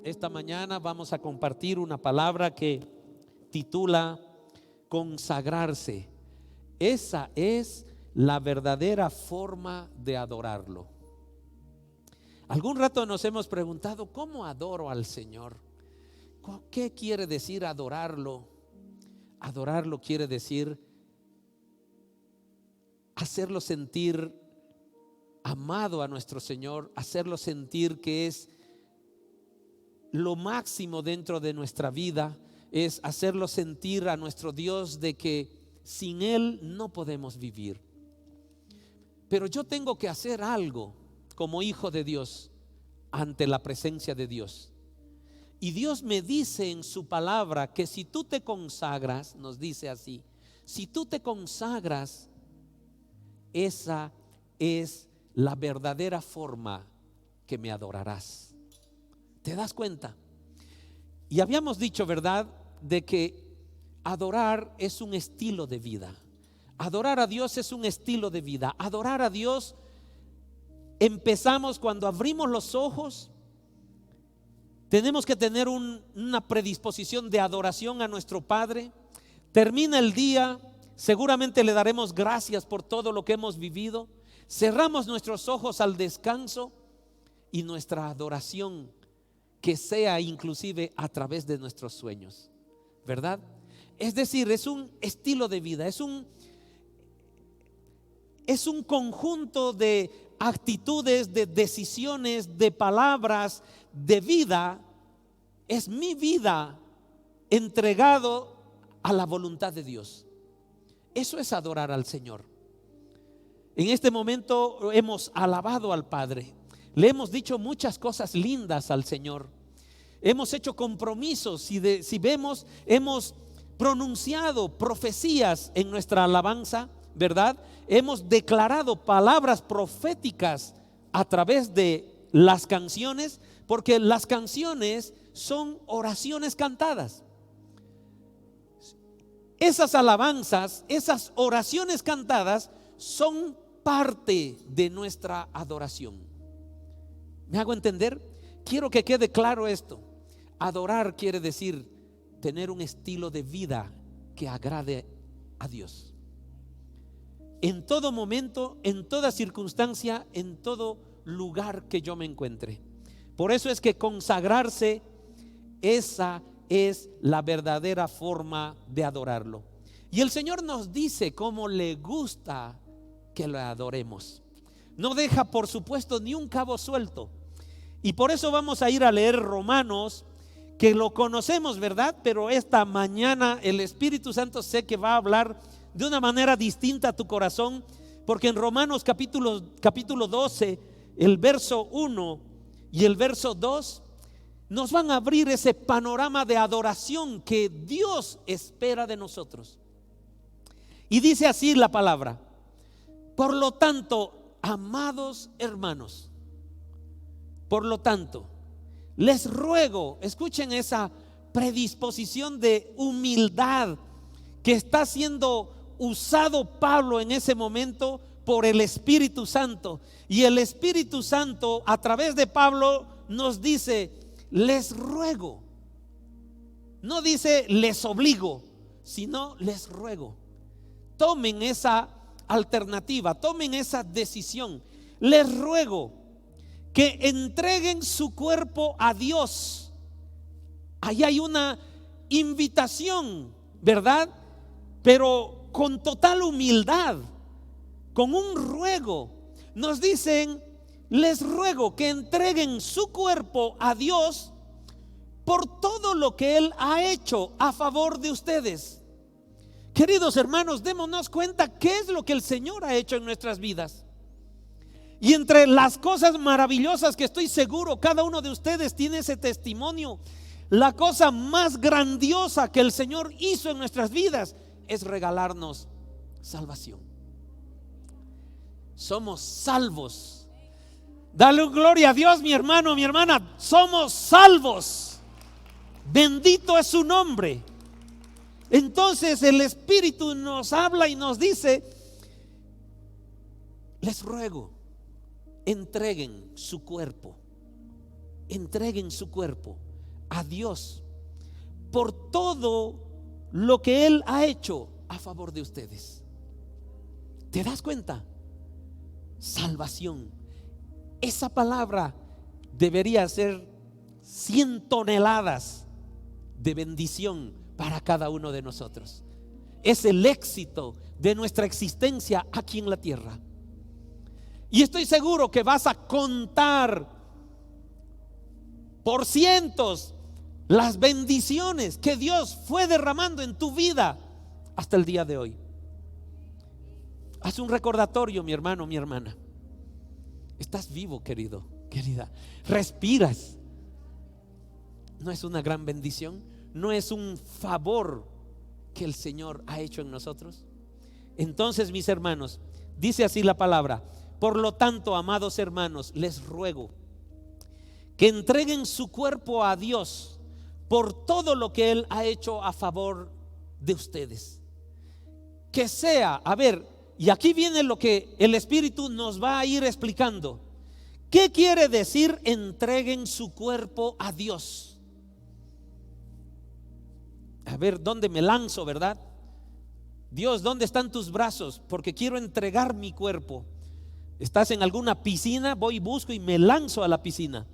Esta mañana vamos a compartir una palabra que titula consagrarse. Esa es la verdadera forma de adorarlo. Algún rato nos hemos preguntado, ¿cómo adoro al Señor? ¿Qué quiere decir adorarlo? Adorarlo quiere decir hacerlo sentir amado a nuestro Señor, hacerlo sentir que es lo máximo dentro de nuestra vida, es hacerlo sentir a nuestro Dios de que sin Él no podemos vivir. Pero yo tengo que hacer algo como hijo de Dios ante la presencia de Dios. Y Dios me dice en su palabra que si tú te consagras, nos dice así, si tú te consagras, esa es la verdadera forma que me adorarás. ¿Te das cuenta? Y habíamos dicho, ¿verdad?, de que adorar es un estilo de vida. Adorar a Dios es un estilo de vida. Adorar a Dios empezamos cuando abrimos los ojos. Tenemos que tener una predisposición de adoración a nuestro Padre. Termina el día, seguramente le daremos gracias por todo lo que hemos vivido. Cerramos nuestros ojos al descanso y nuestra adoración que sea inclusive a través de nuestros sueños, ¿verdad? Es decir, es un estilo de vida, es un conjunto de actitudes, de decisiones, de palabras, de vida. Es mi vida entregado a la voluntad de Dios. Eso es adorar al Señor. En este momento hemos alabado al Padre, le hemos dicho muchas cosas lindas al Señor, hemos hecho compromisos, si vemos, hemos pronunciado profecías en nuestra alabanza, ¿verdad? Hemos declarado palabras proféticas a través de las canciones, porque las canciones son oraciones cantadas. Esas alabanzas, esas oraciones cantadas son parte de nuestra adoración. ¿Me hago entender? Quiero que quede claro esto. Adorar quiere decir tener un estilo de vida que agrade a Dios. En todo momento, en toda circunstancia, en todo lugar que yo me encuentre. Por eso es que consagrarse, esa es la verdadera forma de adorarlo. Y el Señor nos dice cómo le gusta que lo adoremos. No deja, por supuesto, ni un cabo suelto. Y por eso vamos a ir a leer Romanos, que lo conocemos, ¿verdad? Pero esta mañana el Espíritu Santo sé que va a hablar de una manera distinta a tu corazón, porque en Romanos capítulo 12, el verso 1 y el verso 2 nos van a abrir ese panorama de adoración que Dios espera de nosotros. Y dice así la palabra: por lo tanto, amados hermanos, por lo tanto, les ruego, escuchen esa predisposición de humildad que está siendo usado Pablo en ese momento por el Espíritu Santo. Y el Espíritu Santo a través de Pablo nos dice: les ruego. No dice les obligo, sino les ruego. Tomen esa alternativa, tomen esa decisión. Les ruego que entreguen su cuerpo a Dios. Ahí hay una invitación, ¿verdad? Pero con total humildad, con un ruego. Nos dicen: les ruego que entreguen su cuerpo a Dios por todo lo que Él ha hecho a favor de ustedes. Queridos hermanos, démonos cuenta qué es lo que el Señor ha hecho en nuestras vidas. Y entre las cosas maravillosas que estoy seguro cada uno de ustedes tiene ese testimonio, la cosa más grandiosa que el Señor hizo en nuestras vidas es regalarnos salvación. Somos salvos. Dale gloria a Dios, mi hermano, mi hermana. Somos salvos. Bendito es su nombre. Entonces el Espíritu nos habla y nos dice: les ruego, entreguen su cuerpo. Entreguen su cuerpo. a Dios por todo lo que Él ha hecho a favor de ustedes. ¿Te das cuenta? Salvación. Esa palabra debería ser 100 toneladas de bendición para cada uno de nosotros. Es el éxito de nuestra existencia aquí en la tierra. Y estoy seguro que vas a contar por cientos las bendiciones que Dios fue derramando en tu vida hasta el día de hoy. Haz un recordatorio, mi hermano, mi hermana. Estás vivo, querido, querida. Respiras. ¿No es una gran bendición? ¿No es un favor que el Señor ha hecho en nosotros? Entonces, mis hermanos, dice así la palabra: por lo tanto, amados hermanos, les ruego que entreguen su cuerpo a Dios por todo lo que Él ha hecho a favor de ustedes. Que sea, a ver, y aquí viene lo que el Espíritu nos va a ir explicando. ¿Qué quiere decir entreguen su cuerpo a Dios? A ver, ¿dónde me lanzo, verdad? Dios, ¿dónde están tus brazos? Porque quiero entregar mi cuerpo. ¿Estás en alguna piscina? Voy y busco y me lanzo a la piscina.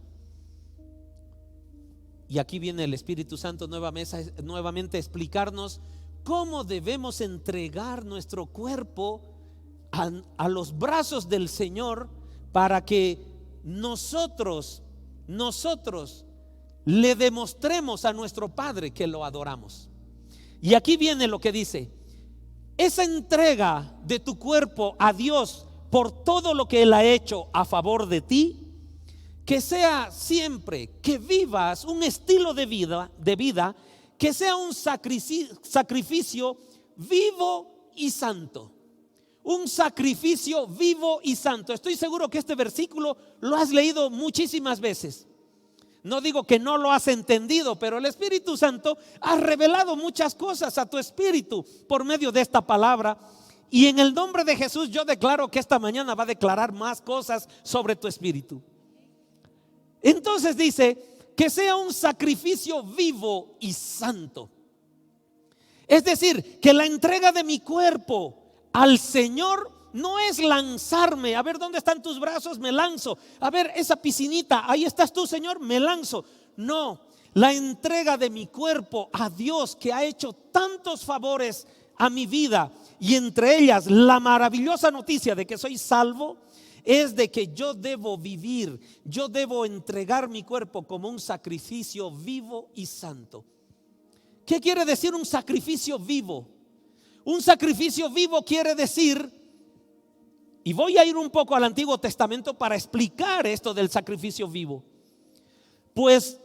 Y aquí viene el Espíritu Santo nuevamente a explicarnos cómo debemos entregar nuestro cuerpo a los brazos del Señor, para que nosotros le demostremos a nuestro Padre que lo adoramos. Y aquí viene lo que dice: esa entrega de tu cuerpo a Dios por todo lo que Él ha hecho a favor de ti, que sea siempre que vivas un estilo de vida que sea un sacrificio vivo y santo. Un sacrificio vivo y santo. Estoy seguro que este versículo lo has leído muchísimas veces. No digo que no lo has entendido, pero el Espíritu Santo ha revelado muchas cosas a tu espíritu por medio de esta palabra. Y en el nombre de Jesús yo declaro que esta mañana va a declarar más cosas sobre tu espíritu. Entonces dice que sea un sacrificio vivo y santo. Es decir, que la entrega de mi cuerpo al Señor no es lanzarme. A ver, ¿dónde están tus brazos? Me lanzo. A ver, esa piscinita, ahí estás tú, Señor, me lanzo. No, la entrega de mi cuerpo a Dios, que ha hecho tantos favores a mi vida, y entre ellas la maravillosa noticia de que soy salvo, es de que yo debo vivir, yo debo entregar mi cuerpo como un sacrificio vivo y santo. ¿Qué quiere decir un sacrificio vivo? Un sacrificio vivo quiere decir, y voy a ir un poco al Antiguo Testamento para explicar esto del sacrificio vivo. Pues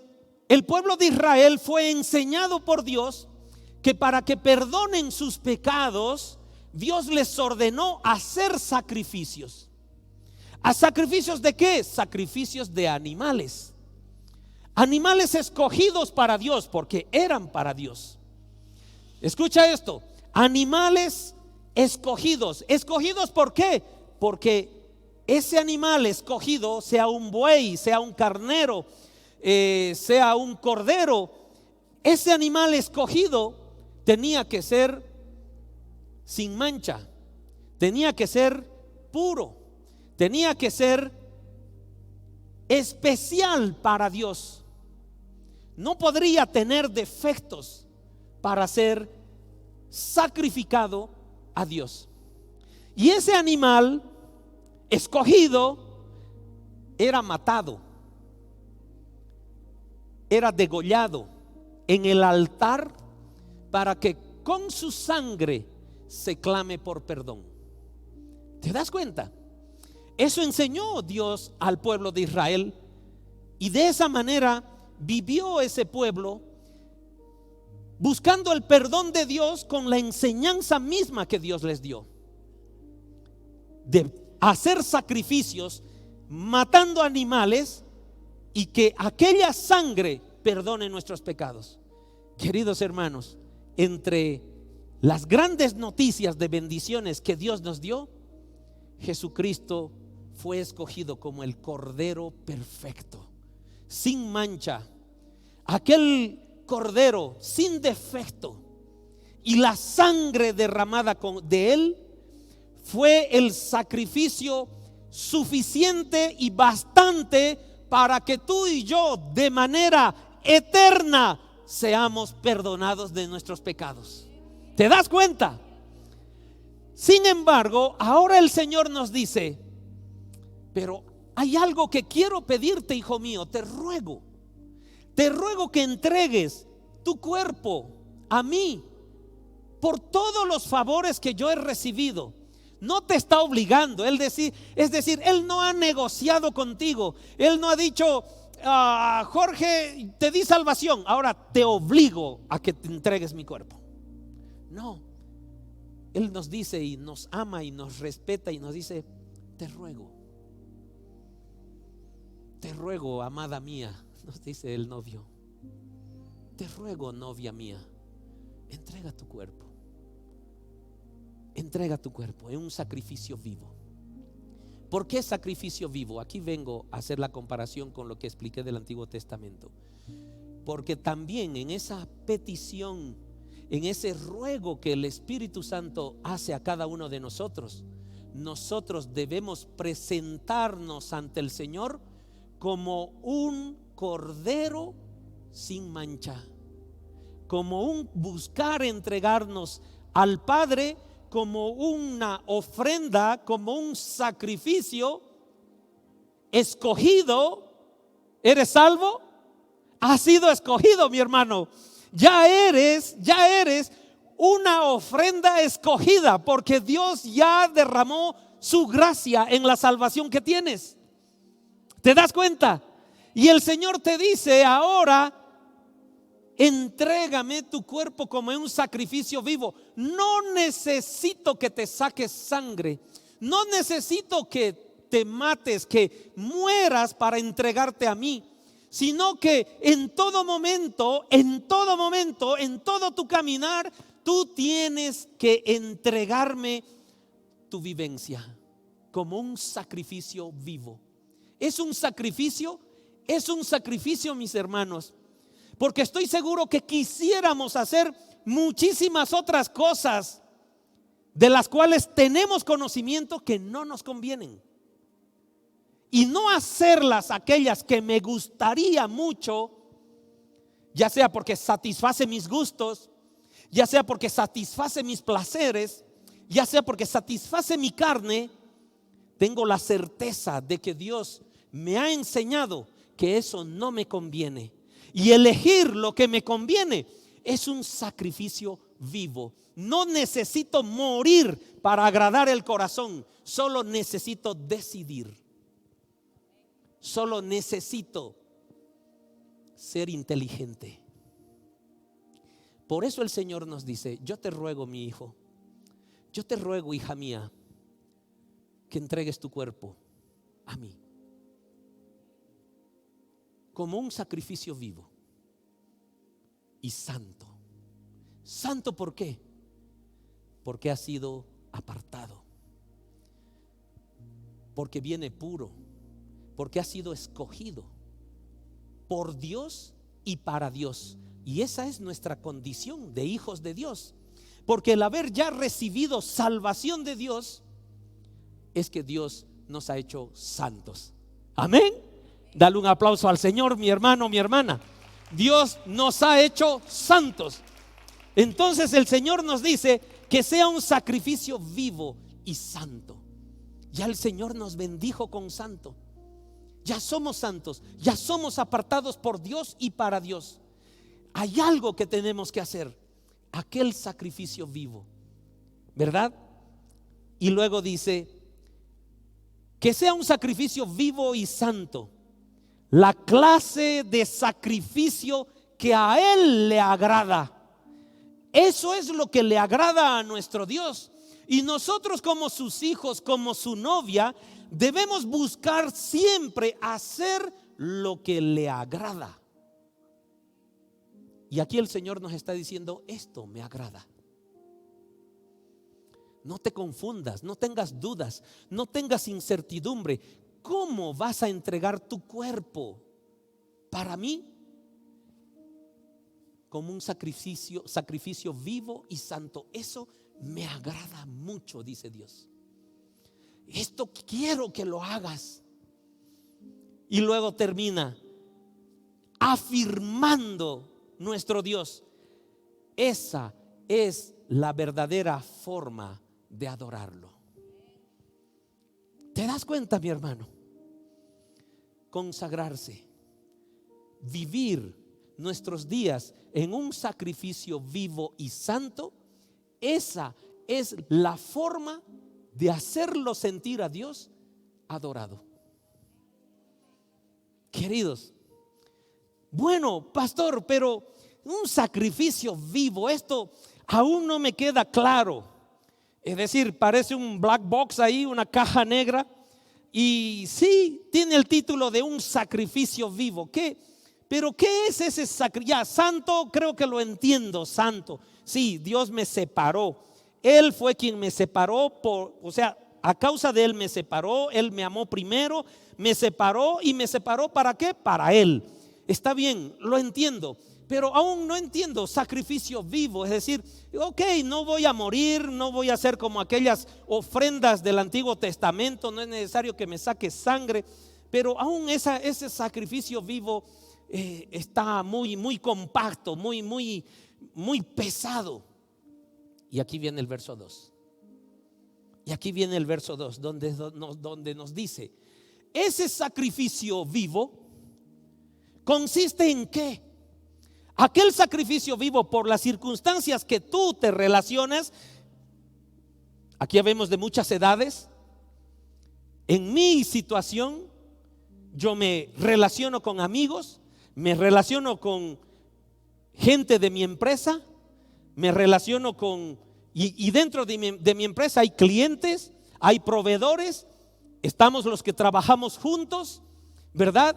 el pueblo de Israel fue enseñado por Dios que para que perdonen sus pecados, Dios les ordenó hacer sacrificios. ¿A sacrificios de qué? Sacrificios de animales. Animales escogidos para Dios, porque eran para Dios. Escucha esto: animales escogidos. ¿Escogidos por qué? Porque ese animal escogido, sea un buey, sea un carnero, sea un cordero, ese animal escogido tenía que ser sin mancha, tenía que ser puro, tenía que ser especial para Dios. No podría tener defectos para ser sacrificado a Dios. Y ese animal escogido era matado, era degollado en el altar para que con su sangre se clame por perdón. ¿Te das cuenta? Eso enseñó Dios al pueblo de Israel, y de esa manera vivió ese pueblo, buscando el perdón de Dios con la enseñanza misma que Dios les dio, de hacer sacrificios, matando animales, y que aquella sangre perdone nuestros pecados. Queridos hermanos, entre las grandes noticias de bendiciones que Dios nos dio, Jesucristo fue escogido como el Cordero perfecto, sin mancha. aquel cordero sin defecto y la sangre derramada de él fue el sacrificio suficiente y bastante para que tú y yo de manera eterna seamos perdonados de nuestros pecados. ¿Te das cuenta? Sin embargo, ahora el Señor nos dice: pero hay algo que quiero pedirte, hijo mío. Te ruego que entregues tu cuerpo a mí por todos los favores que yo he recibido. No te está obligando. Es decir, Él no ha negociado contigo. Él no ha dicho: Jorge, te di salvación, ahora te obligo a que te entregues mi cuerpo. No. Él nos dice y nos ama y nos respeta y nos dice: te ruego, amada mía, nos dice el novio, te ruego, novia mía, entrega tu cuerpo en un sacrificio vivo. ¿Por qué sacrificio vivo? Aquí vengo a hacer la comparación con lo que expliqué del Antiguo Testamento, porque también en esa petición, en ese ruego que el Espíritu Santo hace a cada uno de nosotros, nosotros debemos presentarnos ante el Señor como un cordero sin mancha, como un buscar entregarnos al Padre como una ofrenda, como un sacrificio escogido. ¿Eres salvo? Has sido escogido, mi hermano. Ya eres una ofrenda escogida, porque Dios ya derramó su gracia en la salvación que tienes. ¿Te das cuenta? Y el Señor te dice ahora: entrégame tu cuerpo como un sacrificio vivo. No necesito que te saques sangre, no necesito que te mates, que mueras para entregarte a mí, sino que en todo momento, en todo tu caminar, tú tienes que entregarme tu vivencia como un sacrificio vivo. Es un sacrificio, mis hermanos, porque estoy seguro que quisiéramos hacer muchísimas otras cosas de las cuales tenemos conocimiento que no nos convienen, y no hacerlas aquellas que me gustaría mucho, ya sea porque satisface mis gustos, ya sea porque satisface mis placeres, ya sea porque satisface mi carne. Tengo la certeza de que Dios me ha enseñado que eso no me conviene, y elegir lo que me conviene es un sacrificio vivo. No necesito morir para agradar el corazón, solo necesito decidir. Solo necesito ser inteligente. Por eso el Señor nos dice: yo te ruego, mi hijo, yo te ruego, hija mía, que entregues tu cuerpo a mí como un sacrificio vivo y santo. ¿Santo por qué? Porque ha sido apartado, porque viene puro, porque ha sido escogido por Dios y para Dios. Y esa es nuestra condición de hijos de Dios, porque el haber ya recibido salvación de Dios es que Dios nos ha hecho santos. Amén. Dale un aplauso al Señor, mi hermano, mi hermana. Dios nos ha hecho santos. Entonces el Señor nos dice que sea un sacrificio vivo y santo. Ya el Señor nos bendijo con santo. Ya somos santos, ya somos apartados por Dios y para Dios. Hay algo que tenemos que hacer: aquel sacrificio vivo, ¿verdad? Y luego dice que sea un sacrificio vivo y santo, la clase de sacrificio que a Él le agrada. Eso es lo que le agrada a nuestro Dios. Y nosotros, como sus hijos, como su novia, debemos buscar siempre hacer lo que le agrada. Y aquí el Señor nos está diciendo: esto me agrada. No te confundas, no tengas dudas, no tengas incertidumbre. ¿Cómo vas a entregar tu cuerpo para mí? como un sacrificio vivo y santo. Eso me agrada mucho, dice Dios. Esto quiero que lo hagas. Y luego termina afirmando nuestro Dios. Esa es la verdadera forma de adorarlo. ¿Te das cuenta, mi hermano? Consagrarse, vivir nuestros días en un sacrificio vivo y santo, esa es la forma de hacerlo sentir a Dios adorado. Queridos, bueno, pastor, pero un sacrificio vivo, esto aún no me queda claro. Es decir, parece un black box ahí, una caja negra. Y sí, tiene el título de un sacrificio vivo. Pero ¿qué es ese sacrificio? Ya, santo, creo que lo entiendo, santo. Sí, Dios me separó. Él fue quien me separó, a causa de Él me separó. Él me amó primero, me separó. ¿Y me separó para qué? Para Él. Está bien, lo entiendo. Pero aún no entiendo sacrificio vivo. Es decir, ok, no voy a morir, no voy a hacer como aquellas ofrendas del Antiguo Testamento. No es necesario que me saque sangre. Pero aún ese sacrificio vivo está muy compacto, muy pesado. Y aquí viene el verso 2. Y aquí viene el verso 2, donde nos dice: ese sacrificio vivo consiste en ¿qué? Aquel sacrificio vivo por las circunstancias que tú te relacionas. Aquí vemos de muchas edades. En mi situación, yo me relaciono con amigos, me relaciono con gente de mi empresa, me relaciono con, y dentro de mi empresa hay clientes, hay proveedores, estamos los que trabajamos juntos, ¿verdad?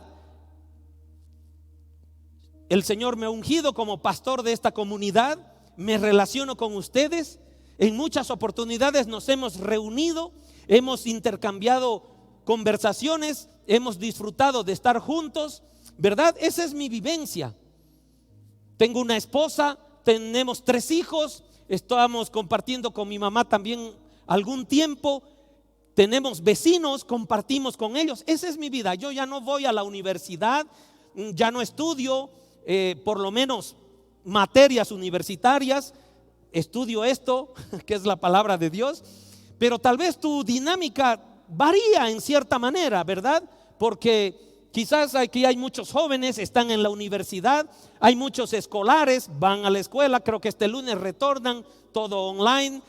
El Señor me ha ungido como pastor de esta comunidad, me relaciono con ustedes. En muchas oportunidades nos hemos reunido, hemos intercambiado conversaciones, hemos disfrutado de estar juntos, ¿verdad? Esa es mi vivencia. Tengo una esposa, tenemos 3 hijos, estamos compartiendo con mi mamá también algún tiempo, tenemos vecinos, compartimos con ellos. Esa es mi vida. Yo ya no voy a la universidad, ya no estudio por lo menos materias universitarias, estudio esto que es la palabra de Dios, pero tal vez tu dinámica varía en cierta manera, ¿verdad? Porque quizás aquí hay muchos jóvenes, están en la universidad, hay muchos escolares, van a la escuela, creo que este lunes retornan, todo online,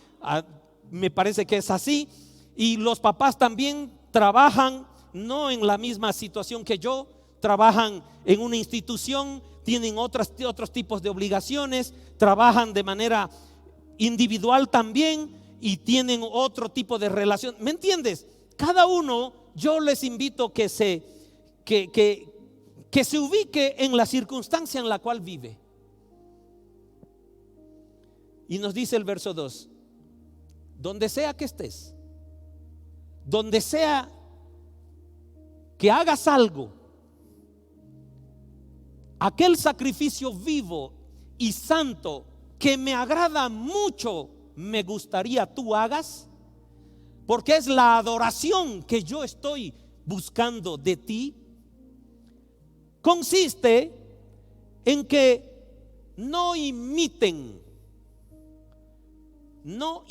me parece que es así, y los papás también trabajan, no en la misma situación que yo, trabajan en una institución, tienen otros tipos de obligaciones, trabajan de manera individual también y tienen otro tipo de relación. ¿Me entiendes? Cada uno, yo les invito que se ubique en la circunstancia en la cual vive. Y nos dice el verso 2: donde sea que estés, donde sea que hagas algo, aquel sacrificio vivo y santo que me agrada mucho, me gustaría tú hagas, porque es la adoración que yo estoy buscando de ti. Consiste en que no imiten, no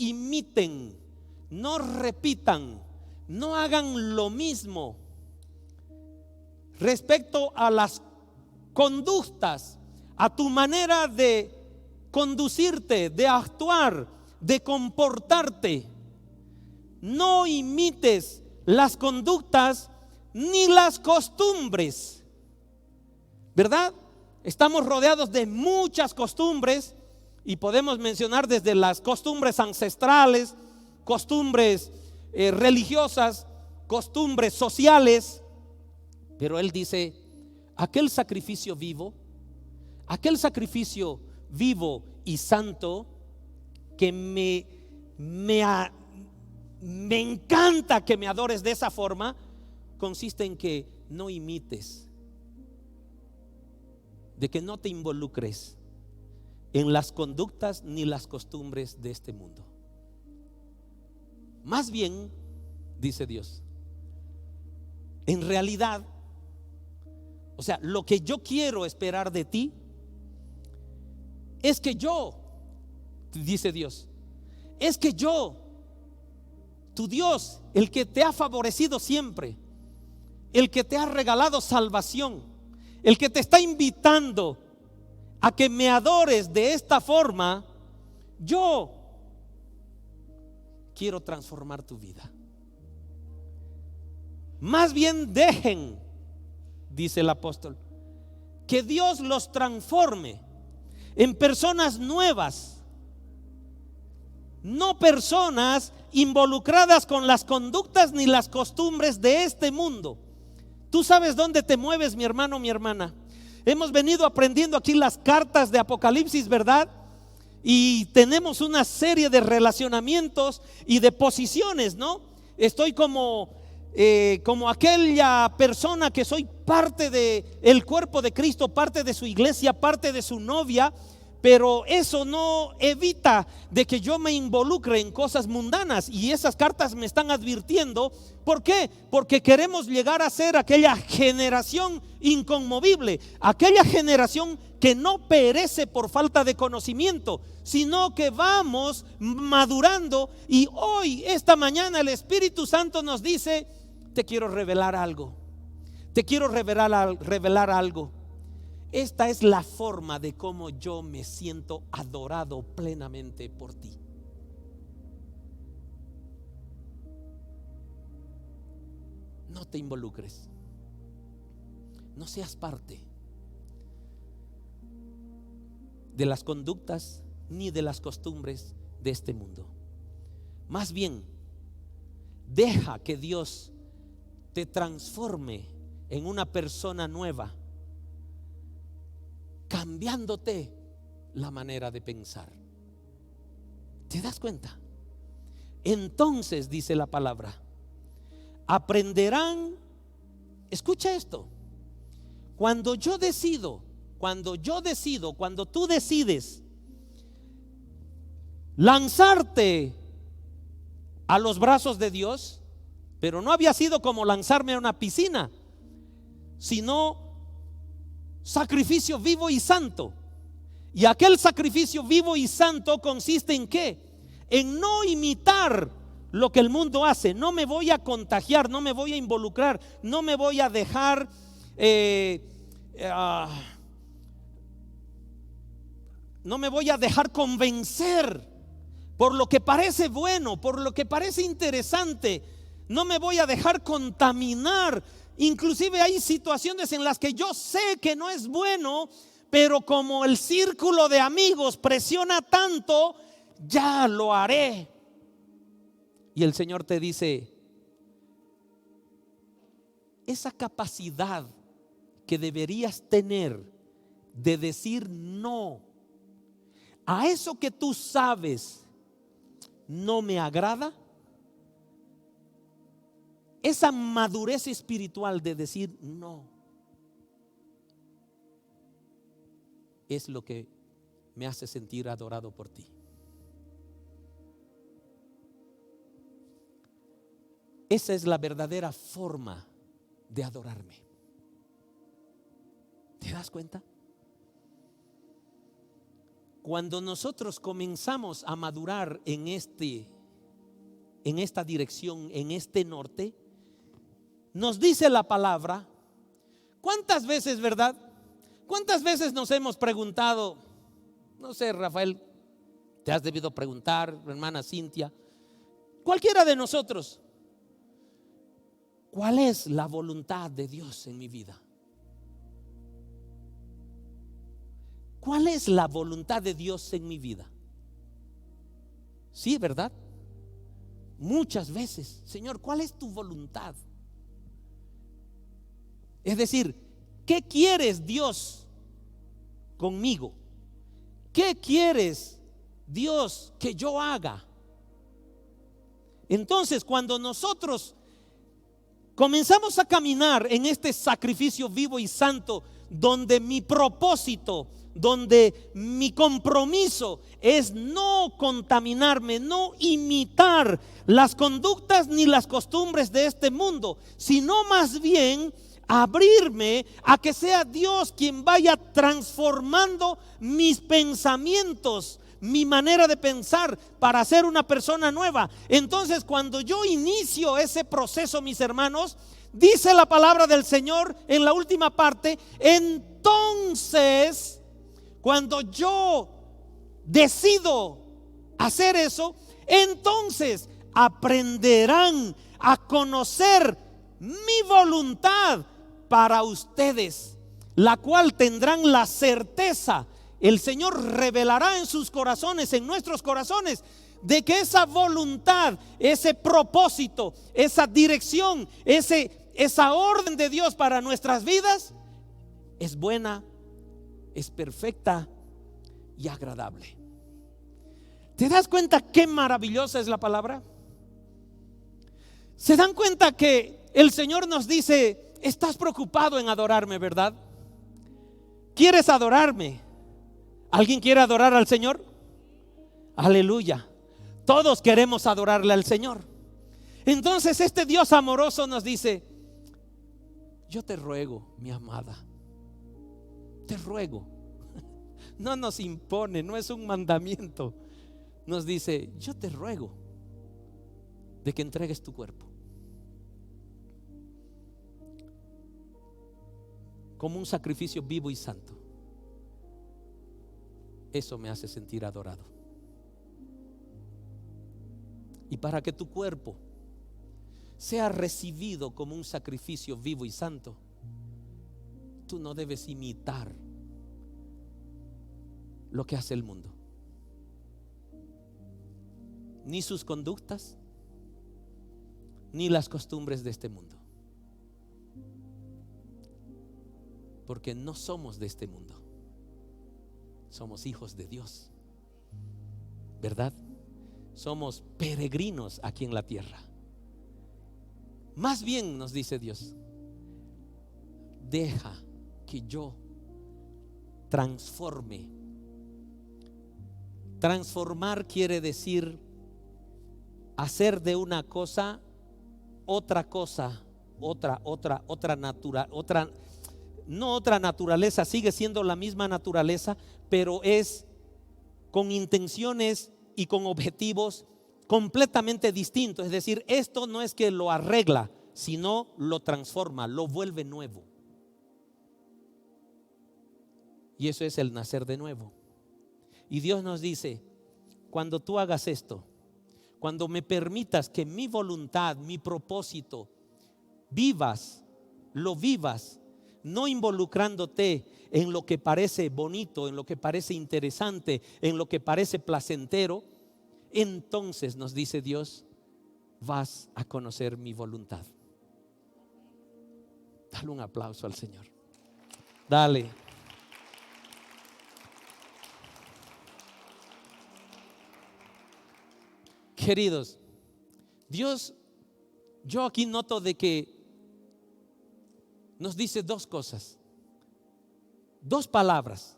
repitan, no hagan lo mismo respecto a las conductas, a tu manera de conducirte, de actuar, de comportarte. No imites las conductas ni las costumbres, ¿verdad? Estamos rodeados de muchas costumbres y podemos mencionar desde las costumbres ancestrales, costumbres religiosas, costumbres sociales, pero Él dice: aquel sacrificio vivo y santo que me encanta que me adores de esa forma, consiste en que no imites, de que no te involucres, en las conductas ni las costumbres de este mundo. Más bien, dice Dios, en realidad, o sea, lo que yo quiero esperar de ti es que yo, dice Dios, es que yo, tu Dios, el que te ha favorecido siempre, el que te ha regalado salvación, el que te está invitando a que me adores de esta forma, yo quiero transformar tu vida. Más bien dejen, dice el apóstol, que Dios los transforme en personas nuevas, no personas involucradas con las conductas ni las costumbres de este mundo. Tú sabes dónde te mueves, mi hermano, mi hermana. Hemos venido aprendiendo aquí las cartas de Apocalipsis, ¿verdad? Y tenemos una serie de relacionamientos y de posiciones, ¿no? Estoy como aquella persona que soy parte del cuerpo de Cristo, parte de su iglesia, parte de su novia. Pero eso no evita de que yo me involucre en cosas mundanas. Y esas cartas me están advirtiendo. ¿Por qué? Porque queremos llegar a ser aquella generación inconmovible, aquella generación que no perece por falta de conocimiento, sino que vamos madurando. Y hoy, esta mañana, el Espíritu Santo nos dice: te quiero revelar algo. Te quiero revelar algo. Esta es la forma de cómo yo me siento adorado plenamente por ti. No te involucres, no seas parte de las conductas ni de las costumbres de este mundo. Más bien, deja que Dios te transforme en una persona nueva, cambiándote la manera de pensar. ¿Te das cuenta? Entonces, dice la palabra, aprenderán. Escucha esto: cuando tú decides lanzarte a los brazos de Dios, pero no había sido como lanzarme a una piscina, sino sacrificio vivo y santo. Y aquel sacrificio vivo y santo consiste en ¿qué? En no imitar lo que el mundo hace. No me voy a contagiar, no me voy a involucrar, no me voy a dejar no me voy a dejar convencer por lo que parece bueno, por lo que parece interesante. No me voy a dejar contaminar. Inclusive hay situaciones en las que yo sé que no es bueno, pero como el círculo de amigos presiona tanto, ya lo haré. Y el Señor te dice: esa capacidad que deberías tener de decir no a eso que tú sabes no me agrada, esa madurez espiritual de decir no, es lo que me hace sentir adorado por ti. Esa es la verdadera forma de adorarme. ¿Te das cuenta? Cuando nosotros comenzamos a madurar en esta dirección, en este norte, nos dice la palabra. ¿Cuántas veces, verdad? ¿Cuántas veces nos hemos preguntado? No sé, Rafael, te has debido preguntar, hermana Cintia, cualquiera de nosotros, ¿cuál es la voluntad de Dios en mi vida? ¿Cuál es la voluntad de Dios en mi vida? Sí, ¿verdad? Muchas veces, Señor, ¿cuál es tu voluntad? Es decir, ¿qué quieres, Dios, conmigo? ¿Qué quieres, Dios, que yo haga? Entonces, cuando nosotros comenzamos a caminar en este sacrificio vivo y santo, donde mi propósito, donde mi compromiso es no contaminarme, no imitar las conductas ni las costumbres de este mundo, sino más bien abrirme a que sea Dios quien vaya transformando mis pensamientos, mi manera de pensar, para ser una persona nueva. Entonces, cuando yo inicio ese proceso, mis hermanos, dice la palabra del Señor en la última parte, entonces, cuando yo decido hacer eso, entonces aprenderán a conocer mi voluntad para ustedes, la cual tendrán la certeza. El Señor revelará en sus corazones, en nuestros corazones, de que esa voluntad, ese propósito, esa dirección, esa orden de Dios para nuestras vidas es buena, es perfecta y agradable. ¿Te das cuenta qué maravillosa es la palabra? ¿Se dan cuenta que el Señor nos dice: estás preocupado en adorarme, ¿verdad? ¿Quieres adorarme? ¿Alguien quiere adorar al Señor? Aleluya. Todos queremos adorarle al Señor. Entonces este Dios amoroso nos dice: yo te ruego, mi amada, te ruego. No nos impone, no es un mandamiento. Nos dice: yo te ruego de que entregues tu cuerpo como un sacrificio vivo y santo. Eso me hace sentir adorado. Y para que tu cuerpo sea recibido como un sacrificio vivo y santo, tú no debes imitar lo que hace el mundo, ni sus conductas, ni las costumbres de este mundo, porque no somos de este mundo, somos hijos de Dios, ¿verdad? Somos peregrinos aquí en la tierra. Más bien, nos dice Dios, deja que yo transforme. Transformar quiere decir hacer de una cosa otra cosa, otra naturaleza, sigue siendo la misma naturaleza, pero es con intenciones y con objetivos completamente distintos. Es decir, esto no es que lo arregla, sino lo transforma, lo vuelve nuevo. Y eso es el nacer de nuevo. Y Dios nos dice: cuando tú hagas esto, cuando me permitas que mi voluntad, mi propósito, lo vivas, no involucrándote en lo que parece bonito, en lo que parece interesante, en lo que parece placentero, entonces, nos dice Dios, vas a conocer mi voluntad. Dale un aplauso al Señor. Dale. Queridos, Dios, yo aquí noto de que nos dice dos cosas, dos palabras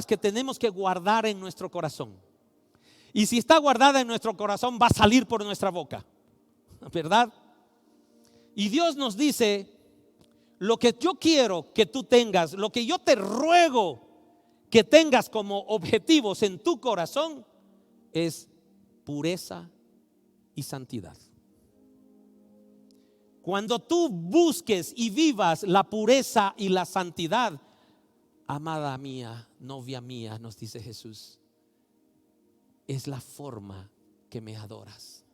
que tenemos que guardar en nuestro corazón. Y si está guardada en nuestro corazón, va a salir por nuestra boca, ¿verdad? Y Dios nos dice: lo que yo quiero que tú tengas, lo que yo te ruego que tengas como objetivos en tu corazón, es pureza y santidad. Cuando tú busques y vivas la pureza y la santidad, amada mía, novia mía, nos dice Jesús, es la forma que me adoras.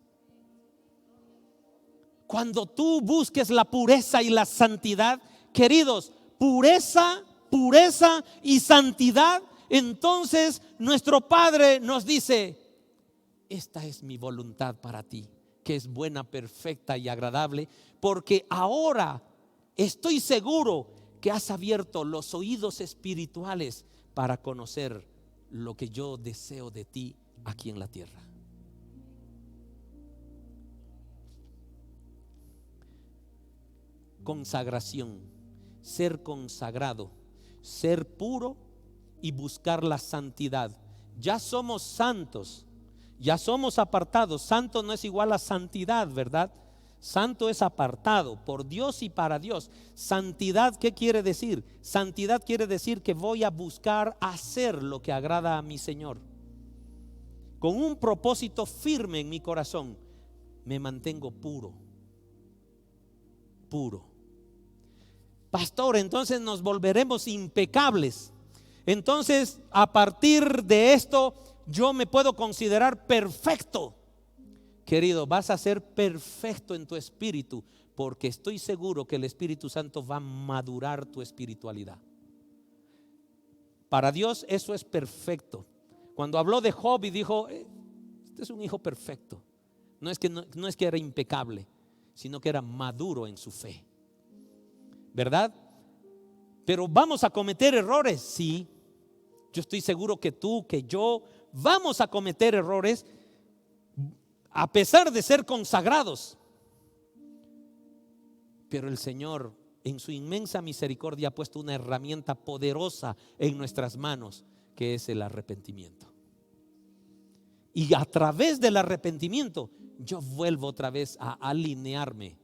Cuando tú busques la pureza y la santidad, queridos, pureza y santidad, entonces nuestro Padre nos dice: esta es mi voluntad para ti, que es buena, perfecta y agradable, porque ahora estoy seguro que has abierto los oídos espirituales para conocer lo que yo deseo de ti aquí en la tierra. Consagración, ser consagrado, ser puro y buscar la santidad. Ya somos santos, ya somos apartados. Santo no es igual a santidad, ¿verdad? Santo es apartado por Dios y para Dios. Santidad, ¿qué quiere decir? Santidad quiere decir que voy a buscar hacer lo que agrada a mi Señor, con un propósito firme en mi corazón. Me mantengo puro. Pastor, entonces nos volveremos impecables. Entonces, a partir de esto, yo me puedo considerar perfecto. Querido, vas a ser perfecto en tu espíritu, porque estoy seguro que el Espíritu Santo va a madurar tu espiritualidad. Para Dios eso es perfecto. Cuando habló de Job y dijo, este es un hijo perfecto, no es que era impecable, sino que era maduro en su fe, ¿verdad? Pero vamos a cometer errores, sí. Yo estoy seguro que tú, que yo, vamos a cometer errores a pesar de ser consagrados. Pero el Señor, en su inmensa misericordia, ha puesto una herramienta poderosa en nuestras manos, que es el arrepentimiento. Y a través del arrepentimiento yo vuelvo otra vez a alinearme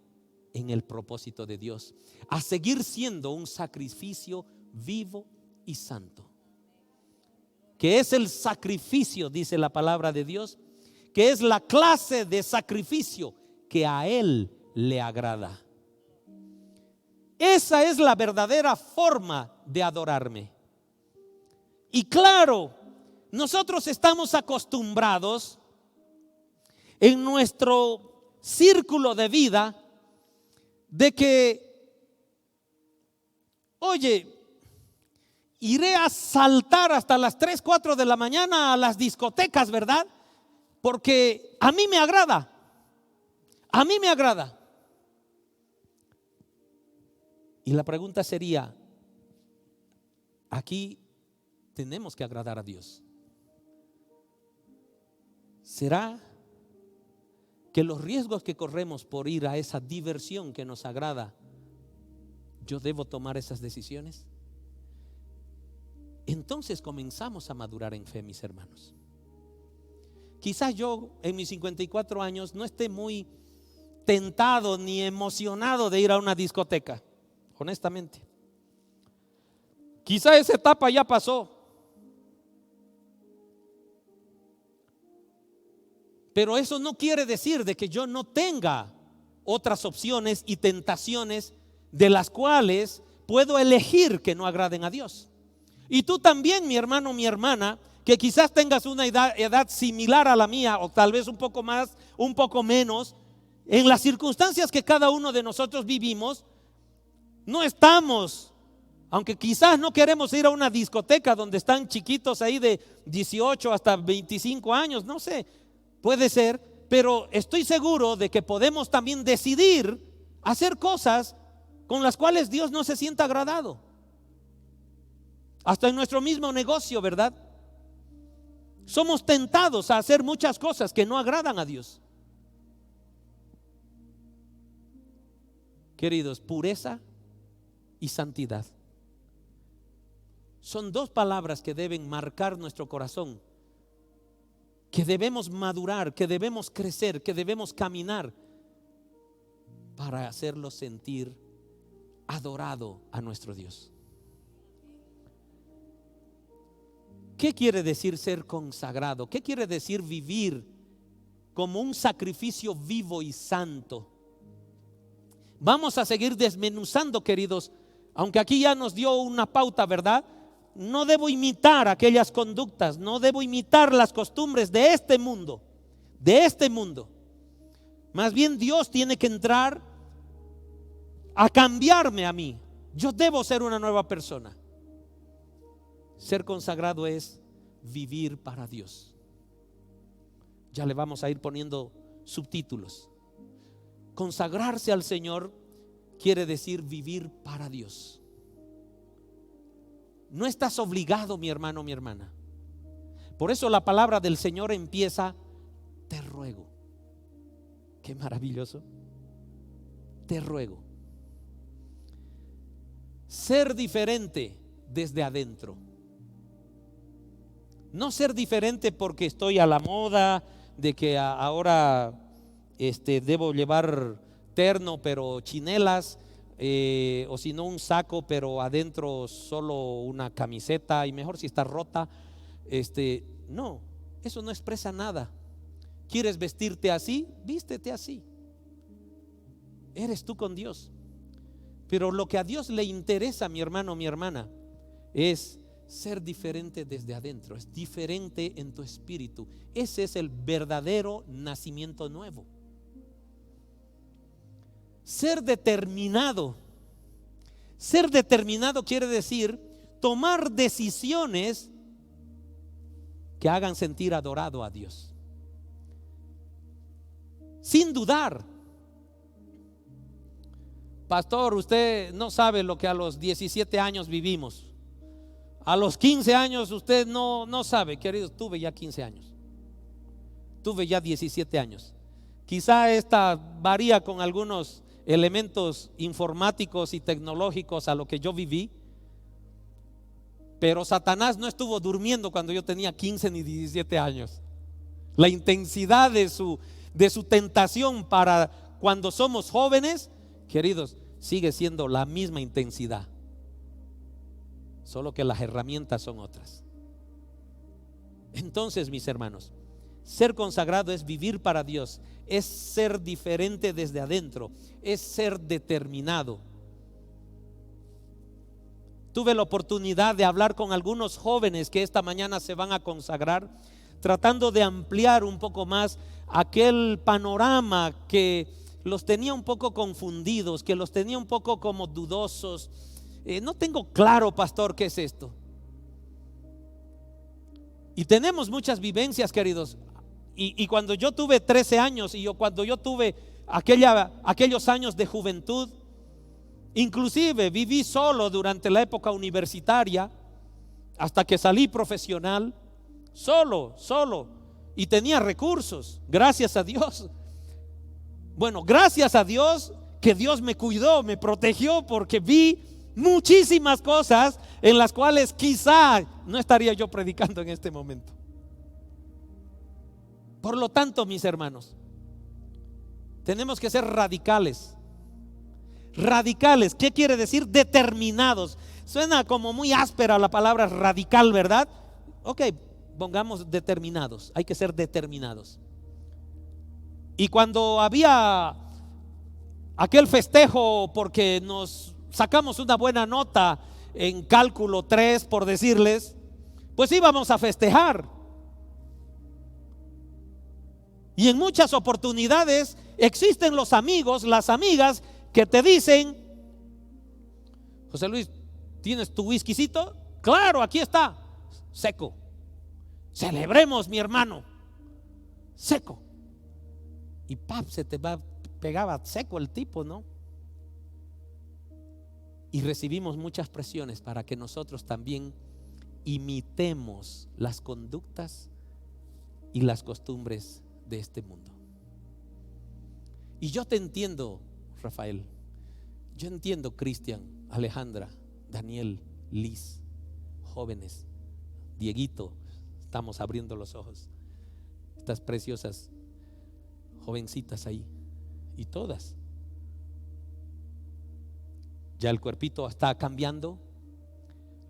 en el propósito de Dios, a seguir siendo un sacrificio vivo y santo, que es el sacrificio, dice la palabra de Dios, que es la clase de sacrificio que a Él le agrada. Esa es la verdadera forma de adorarme. Y claro, nosotros estamos acostumbrados en nuestro círculo de vida de que, oye, iré a saltar hasta las 3, 4 de la mañana a las discotecas, ¿verdad? Porque a mí me agrada. A mí me agrada. Y la pregunta sería, aquí tenemos que agradar a Dios. ¿Será que los riesgos que corremos por ir a esa diversión que nos agrada, yo debo tomar esas decisiones? Entonces comenzamos a madurar en fe, mis hermanos. Quizás yo en mis 54 años no esté muy tentado ni emocionado de ir a una discoteca, honestamente. Quizás esa etapa ya pasó. Pero eso no quiere decir de que yo no tenga otras opciones y tentaciones de las cuales puedo elegir que no agraden a Dios. Y tú también, mi hermano, mi hermana, que quizás tengas una edad similar a la mía, o tal vez un poco más, un poco menos, en las circunstancias que cada uno de nosotros vivimos, no estamos, aunque quizás no queremos ir a una discoteca donde están chiquitos ahí de 18 hasta 25 años, no sé, puede ser, pero estoy seguro de que podemos también decidir hacer cosas con las cuales Dios no se sienta agradado. Hasta en nuestro mismo negocio, ¿verdad? Somos tentados a hacer muchas cosas que no agradan a Dios. Queridos, pureza y santidad son dos palabras que deben marcar nuestro corazón, que debemos madurar, que debemos crecer, que debemos caminar para hacerlo sentir adorado a nuestro Dios. ¿Qué quiere decir ser consagrado? ¿Qué quiere decir vivir como un sacrificio vivo y santo? Vamos a seguir desmenuzando, queridos, aunque aquí ya nos dio una pauta, ¿verdad? No debo imitar aquellas conductas, no debo imitar las costumbres de este mundo, Más bien Dios tiene que entrar a cambiarme a mí. Yo debo ser una nueva persona. Ser consagrado es vivir para Dios. Ya le vamos a ir poniendo subtítulos. Consagrarse al Señor quiere decir vivir para Dios. No estás obligado, mi hermano, mi hermana. Por eso la palabra del Señor empieza: te ruego. Qué maravilloso. Te ruego. Ser diferente desde adentro. No ser diferente porque estoy a la moda de que ahora debo llevar terno pero chinelas, o si no un saco pero adentro solo una camiseta, y mejor si está rota. No, eso no expresa nada. ¿Quieres vestirte así? Vístete así. Eres tú con Dios. Pero lo que a Dios le interesa, mi hermano, mi hermana, es ser diferente desde adentro. Es diferente en tu espíritu. Ese es el verdadero nacimiento nuevo. Ser determinado. Ser determinado quiere decir tomar decisiones que hagan sentir adorado a Dios, sin dudar. Pastor, usted no sabe lo que a los 17 años vivimos. A los 15 años usted no sabe. Queridos, tuve ya 15 años. Tuve ya 17 años. Quizá esta varía con algunos elementos informáticos y tecnológicos a lo que yo viví. Pero Satanás no estuvo durmiendo cuando yo tenía 15 ni 17 años. La intensidad de su tentación para cuando somos jóvenes, queridos, sigue siendo la misma intensidad, solo que las herramientas son otras. Entonces, mis hermanos, ser consagrado es vivir para Dios, es ser diferente desde adentro, es ser determinado. Tuve la oportunidad de hablar con algunos jóvenes que esta mañana se van a consagrar, tratando de ampliar un poco más aquel panorama que los tenía un poco confundidos, que los tenía un poco como dudosos. No tengo claro, pastor, ¿qué es esto? Y tenemos muchas vivencias, queridos. Y cuando yo tuve 13 años y cuando yo tuve aquellos años de juventud, inclusive viví solo durante la época universitaria hasta que salí profesional, solo, y tenía recursos, gracias a Dios. Bueno, gracias a Dios que Dios me cuidó, me protegió, porque vi muchísimas cosas en las cuales quizá no estaría yo predicando en este momento. Por lo tanto, mis hermanos, tenemos que ser radicales. Radicales, ¿qué quiere decir? Determinados. Suena como muy áspera la palabra radical, ¿verdad? Ok, pongamos determinados. Hay que ser determinados. Y cuando había aquel festejo porque nos sacamos una buena nota en cálculo 3, por decirles, pues íbamos a festejar. Y en muchas oportunidades existen los amigos, las amigas que te dicen: José Luis, ¿tienes tu whiskycito? Claro, aquí está, seco. Celebremos, mi hermano, seco. Y se te pegaba seco el tipo, ¿no? Y recibimos muchas presiones para que nosotros también imitemos las conductas y las costumbres de este mundo. Y yo te entiendo, Rafael. Yo entiendo, Cristian, Alejandra, Daniel, Liz, jóvenes, Dieguito. Estamos abriendo los ojos. Estas preciosas jovencitas ahí, y todas. Ya el cuerpito está cambiando,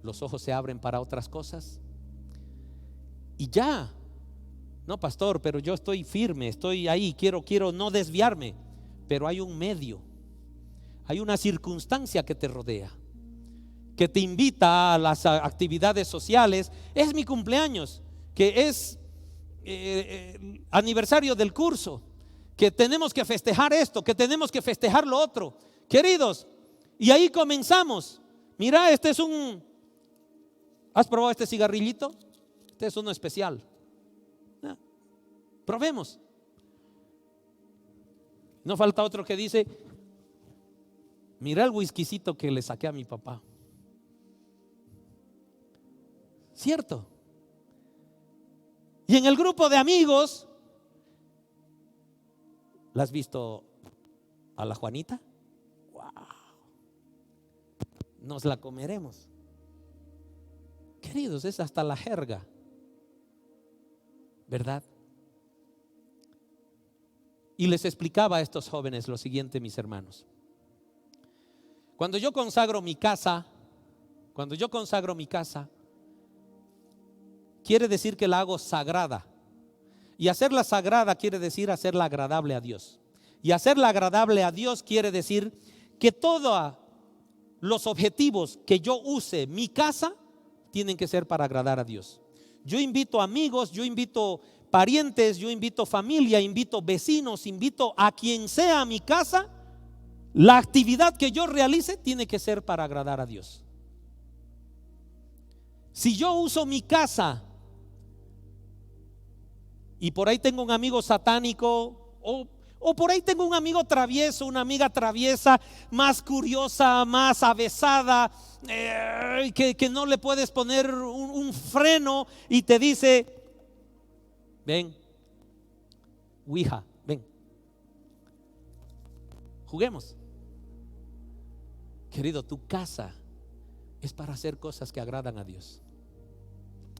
los ojos se abren para otras cosas. Y ya, no, pastor, pero yo estoy firme, estoy ahí, quiero no desviarme. Pero hay un medio, hay una circunstancia que te rodea, que te invita a las actividades sociales. Es mi cumpleaños, que es aniversario del curso, que tenemos que festejar esto, que tenemos que festejar lo otro, queridos. Y ahí comenzamos. Mira, ¿has probado este cigarrillito? Este es uno especial. Probemos. No falta otro que dice: mira el whiskycito que le saqué a mi papá. ¿Cierto? Y en el grupo de amigos, ¿la has visto a la Juanita? ¡Wow! Nos la comeremos. Queridos, es hasta la jerga, ¿verdad? Y les explicaba a estos jóvenes lo siguiente, mis hermanos. Cuando yo consagro mi casa, quiere decir que la hago sagrada. Y hacerla sagrada quiere decir hacerla agradable a Dios. Y hacerla agradable a Dios quiere decir que todos los objetivos que yo use mi casa tienen que ser para agradar a Dios. Yo invito amigos, yo invito parientes, yo invito familia, invito vecinos, invito a quien sea a mi casa. La actividad que yo realice tiene que ser para agradar a Dios. Si yo uso mi casa y por ahí tengo un amigo satánico o por ahí tengo un amigo travieso, una amiga traviesa, más curiosa, más avesada, que no le puedes poner un freno y te dice: ven, Ouija, ven, juguemos. Querido, tu casa es para hacer cosas que agradan a Dios.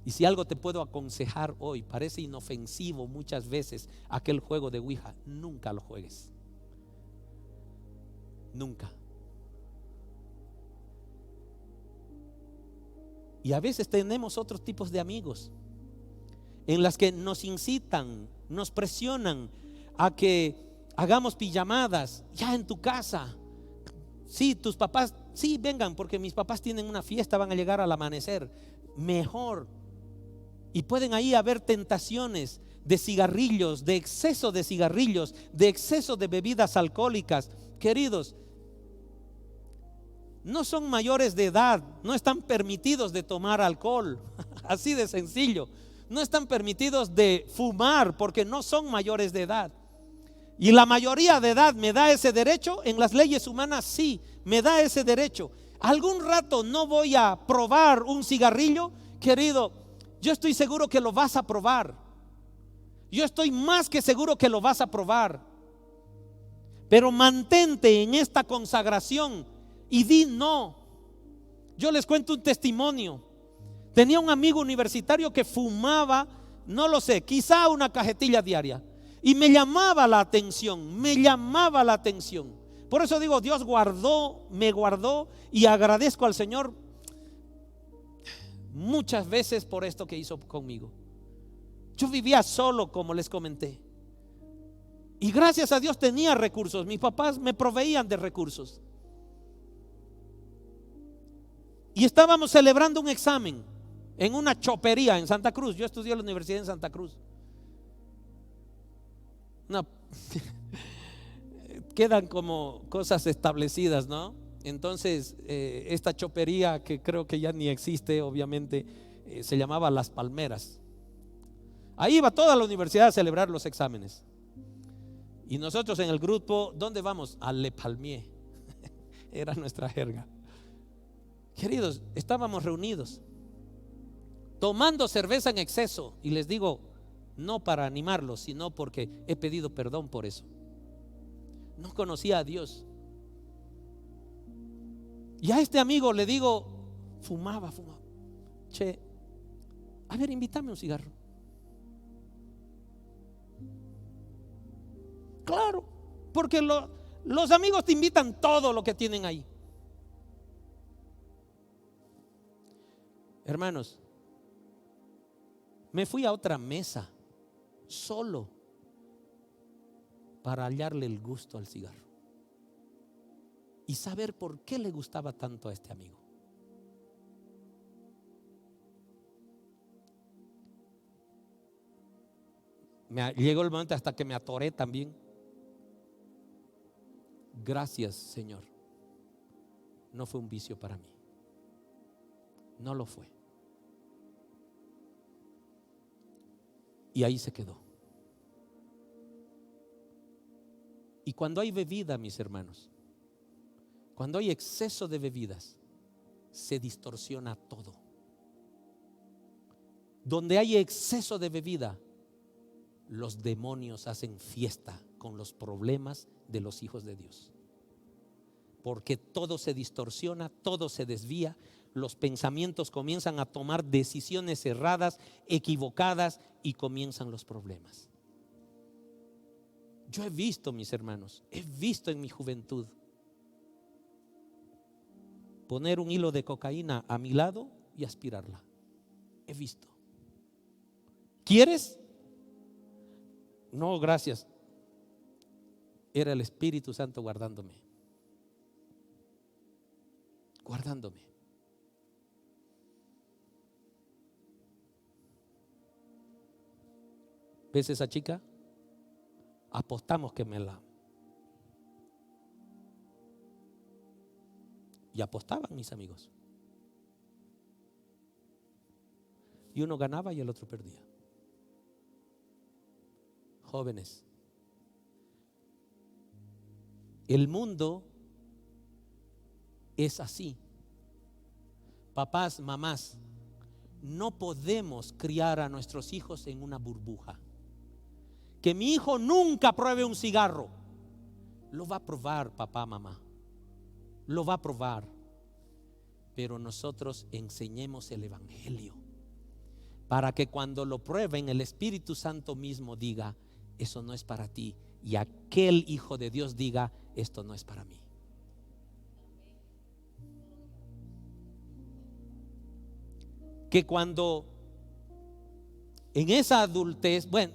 Y si algo te puedo aconsejar hoy, parece inofensivo muchas veces aquel juego de Ouija, nunca lo juegues. Nunca. Y a veces tenemos otros tipos de amigos en las que nos incitan, nos presionan a que hagamos pijamadas ya en tu casa. Sí, tus papás, sí, vengan, porque mis papás tienen una fiesta, van a llegar al amanecer. Mejor. Y pueden ahí haber tentaciones de cigarrillos, de exceso de cigarrillos, de exceso de bebidas alcohólicas. Queridos, no son mayores de edad, no están permitidos de tomar alcohol, así de sencillo. No están permitidos de fumar porque no son mayores de edad. Y la mayoría de edad me da ese derecho. En las leyes humanas sí, me da ese derecho. Algún rato no voy a probar un cigarrillo. Querido, yo estoy seguro que lo vas a probar. Yo estoy más que seguro que lo vas a probar. Pero mantente en esta consagración y di no. Yo les cuento un testimonio. Tenía un amigo universitario que fumaba, no lo sé, quizá una cajetilla diaria. Y me llamaba la atención, Por eso digo, Dios me guardó y agradezco al Señor muchas veces por esto que hizo conmigo. Yo vivía solo, como les comenté, y gracias a Dios tenía recursos. Mis papás me proveían de recursos. Y estábamos celebrando un examen en una chopería en Santa Cruz. Yo estudié en la universidad en Santa Cruz. No, quedan como cosas establecidas, ¿no? Entonces esta chopería, que creo que ya ni existe, obviamente, se llamaba Las Palmeras. Ahí iba toda la universidad a celebrar los exámenes. Y nosotros en el grupo, ¿dónde vamos? A Le Palmier. Era nuestra jerga. Queridos, estábamos reunidos tomando cerveza en exceso. Y les digo, no para animarlos, sino porque he pedido perdón por eso. No conocía a Dios. Y a este amigo le digo, fumaba. Che, a ver, invítame un cigarro. Claro, porque los amigos te invitan todo lo que tienen ahí. Hermanos, me fui a otra mesa solo para hallarle el gusto al cigarro y saber por qué le gustaba tanto a este amigo. Llegó el momento hasta que me atoré también. Gracias, Señor. No fue un vicio para mí. No lo fue. Y ahí se quedó. Y cuando hay bebida, mis hermanos, cuando hay exceso de bebidas, se distorsiona todo. Donde hay exceso de bebida, los demonios hacen fiesta con los problemas de los hijos de Dios. Porque todo se distorsiona, todo se desvía. los pensamientos comienzan a tomar decisiones erradas, equivocadas, y comienzan los problemas. Yo he visto, mis hermanos, he visto en mi juventud poner un hilo de cocaína a mi lado y aspirarla. He visto. ¿Quieres? No, gracias. Era el Espíritu Santo guardándome. Guardándome. ¿Ves esa chica? Apostamos que me la... Y apostaban, mis amigos. Y uno ganaba y el otro perdía. Jóvenes, el mundo es así. Papás, mamás, no podemos criar a nuestros hijos en una burbuja. Que mi hijo nunca pruebe un cigarro. Lo va a probar, papá, mamá. Lo va a probar. Pero nosotros enseñemos el evangelio para que cuando lo prueben, el Espíritu Santo mismo diga: eso no es para ti. Y aquel hijo de Dios diga: esto no es para mí. Que cuando en esa adultez, bueno,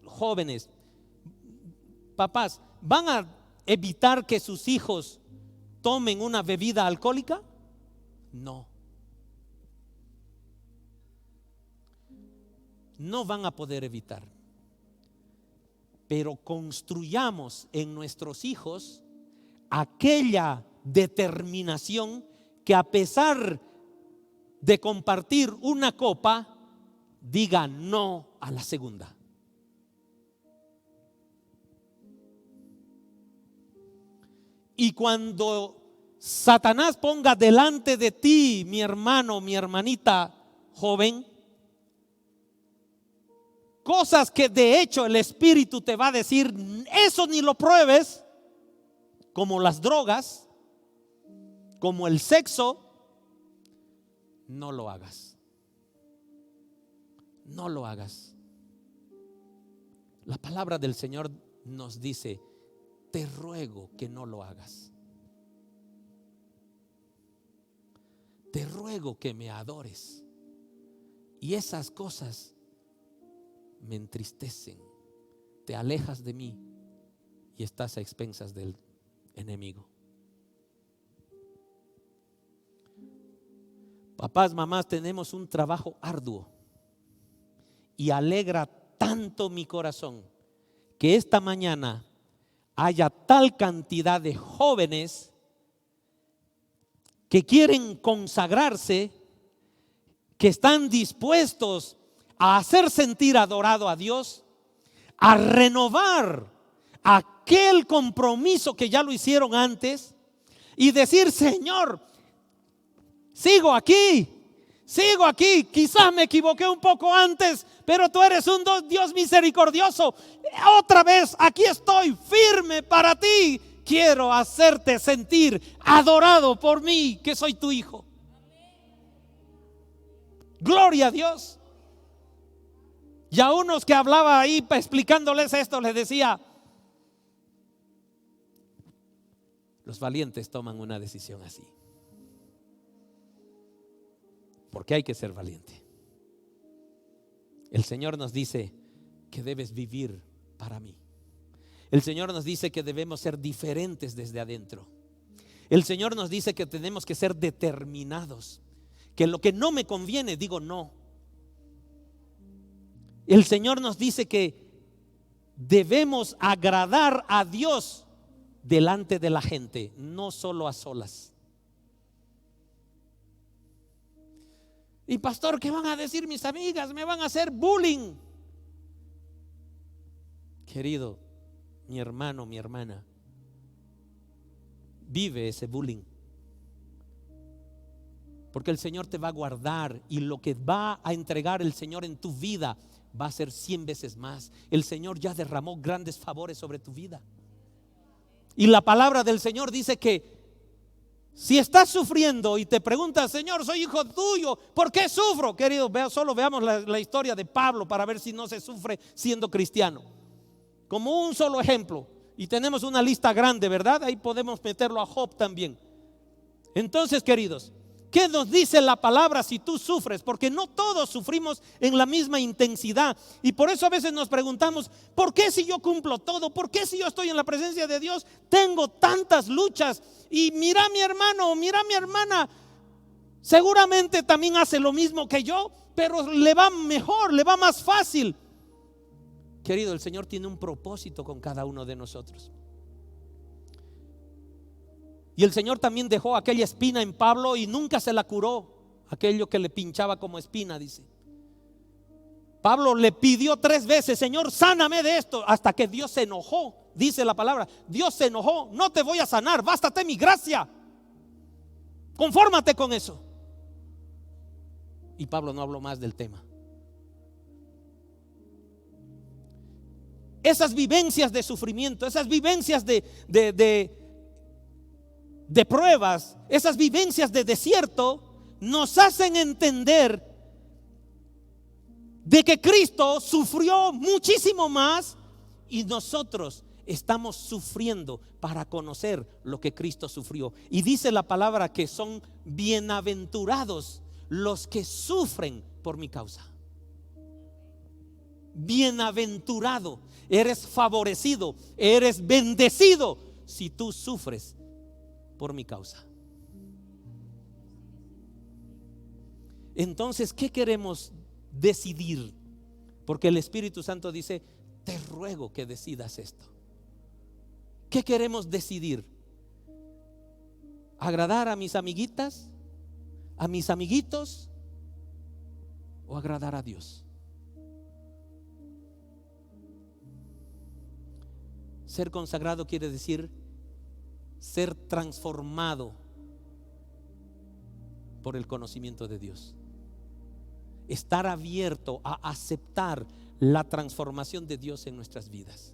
jóvenes, papás, ¿van a evitar que sus hijos tomen una bebida alcohólica? No. No van a poder evitar. Pero construyamos en nuestros hijos aquella determinación que, a pesar de compartir una copa, diga no a la segunda. Y cuando Satanás ponga delante de ti, mi hermano, mi hermanita joven, cosas que de hecho el Espíritu te va a decir: eso ni lo pruebes, como las drogas, como el sexo, no lo hagas. No lo hagas. La palabra del Señor nos dice: te ruego que no lo hagas. Te ruego que me adores. Y esas cosas me entristecen. Te alejas de mí y estás a expensas del enemigo. Papás, mamás, tenemos un trabajo arduo, y alegra tanto mi corazón que esta mañana haya tal cantidad de jóvenes que quieren consagrarse, que están dispuestos a hacer sentir adorado a Dios, a renovar aquel compromiso que ya lo hicieron antes y decir: Señor, sigo aquí, quizás me equivoqué un poco antes, pero tú eres un Dios misericordioso. Otra vez aquí estoy firme para ti. Quiero hacerte sentir adorado por mí, que soy tu hijo. Gloria a Dios. Y a unos que hablaba ahí explicándoles esto, les decía: los valientes toman una decisión así, porque hay que ser valiente. El Señor nos dice que debes vivir para mí. El Señor nos dice que debemos ser diferentes desde adentro. El Señor nos dice que tenemos que ser determinados, que lo que no me conviene digo no. El Señor nos dice que debemos agradar a Dios delante de la gente, no solo a solas. Y pastor, ¿qué van a decir mis amigas? Me van a hacer bullying. Querido, mi hermano, mi hermana, vive ese bullying, porque el Señor te va a guardar, y lo que va a entregar el Señor en tu vida va a ser 100 veces más. El Señor ya derramó grandes favores sobre tu vida, y la palabra del Señor dice que Si estás sufriendo y te preguntas, Señor, soy hijo tuyo, ¿por qué sufro? Queridos, solo veamos la historia de Pablo para ver si no se sufre siendo cristiano. Como un solo ejemplo. Y tenemos una lista grande, ¿verdad? Ahí podemos meterlo a Job también. Entonces, queridos, ¿qué nos dice la palabra si tú sufres? Porque no todos sufrimos en la misma intensidad. Y por eso a veces nos preguntamos, ¿por qué si yo cumplo todo? ¿Por qué si yo estoy en la presencia de Dios tengo tantas luchas? Y mira a mi hermano, mira a mi hermana, seguramente también hace lo mismo que yo, pero le va mejor, le va más fácil. Querido, el Señor tiene un propósito con cada uno de nosotros. Y el Señor también dejó aquella espina en Pablo y nunca se la curó, aquello que le pinchaba como espina, dice. Pablo le pidió 3 veces, Señor, sáname de esto, hasta que Dios se enojó. Dice la palabra, Dios se enojó, no te voy a sanar, bástate mi gracia, confórmate con eso. Y Pablo no habló más del tema. Esas vivencias de sufrimiento, esas vivencias de pruebas, esas vivencias de desierto nos hacen entender de que Cristo sufrió muchísimo más y nosotros estamos sufriendo para conocer lo que Cristo sufrió. Y dice la palabra que son bienaventurados los que sufren por mi causa. Bienaventurado, eres favorecido, eres bendecido si tú sufres por mi causa. Entonces, ¿qué queremos decidir? Porque el Espíritu Santo dice, te ruego que decidas esto. ¿Qué queremos decidir? ¿Agradar a mis amiguitas, a mis amiguitos, o agradar a Dios? Ser consagrado quiere decir ser transformado por el conocimiento de Dios. Estar abierto a aceptar la transformación de Dios en nuestras vidas.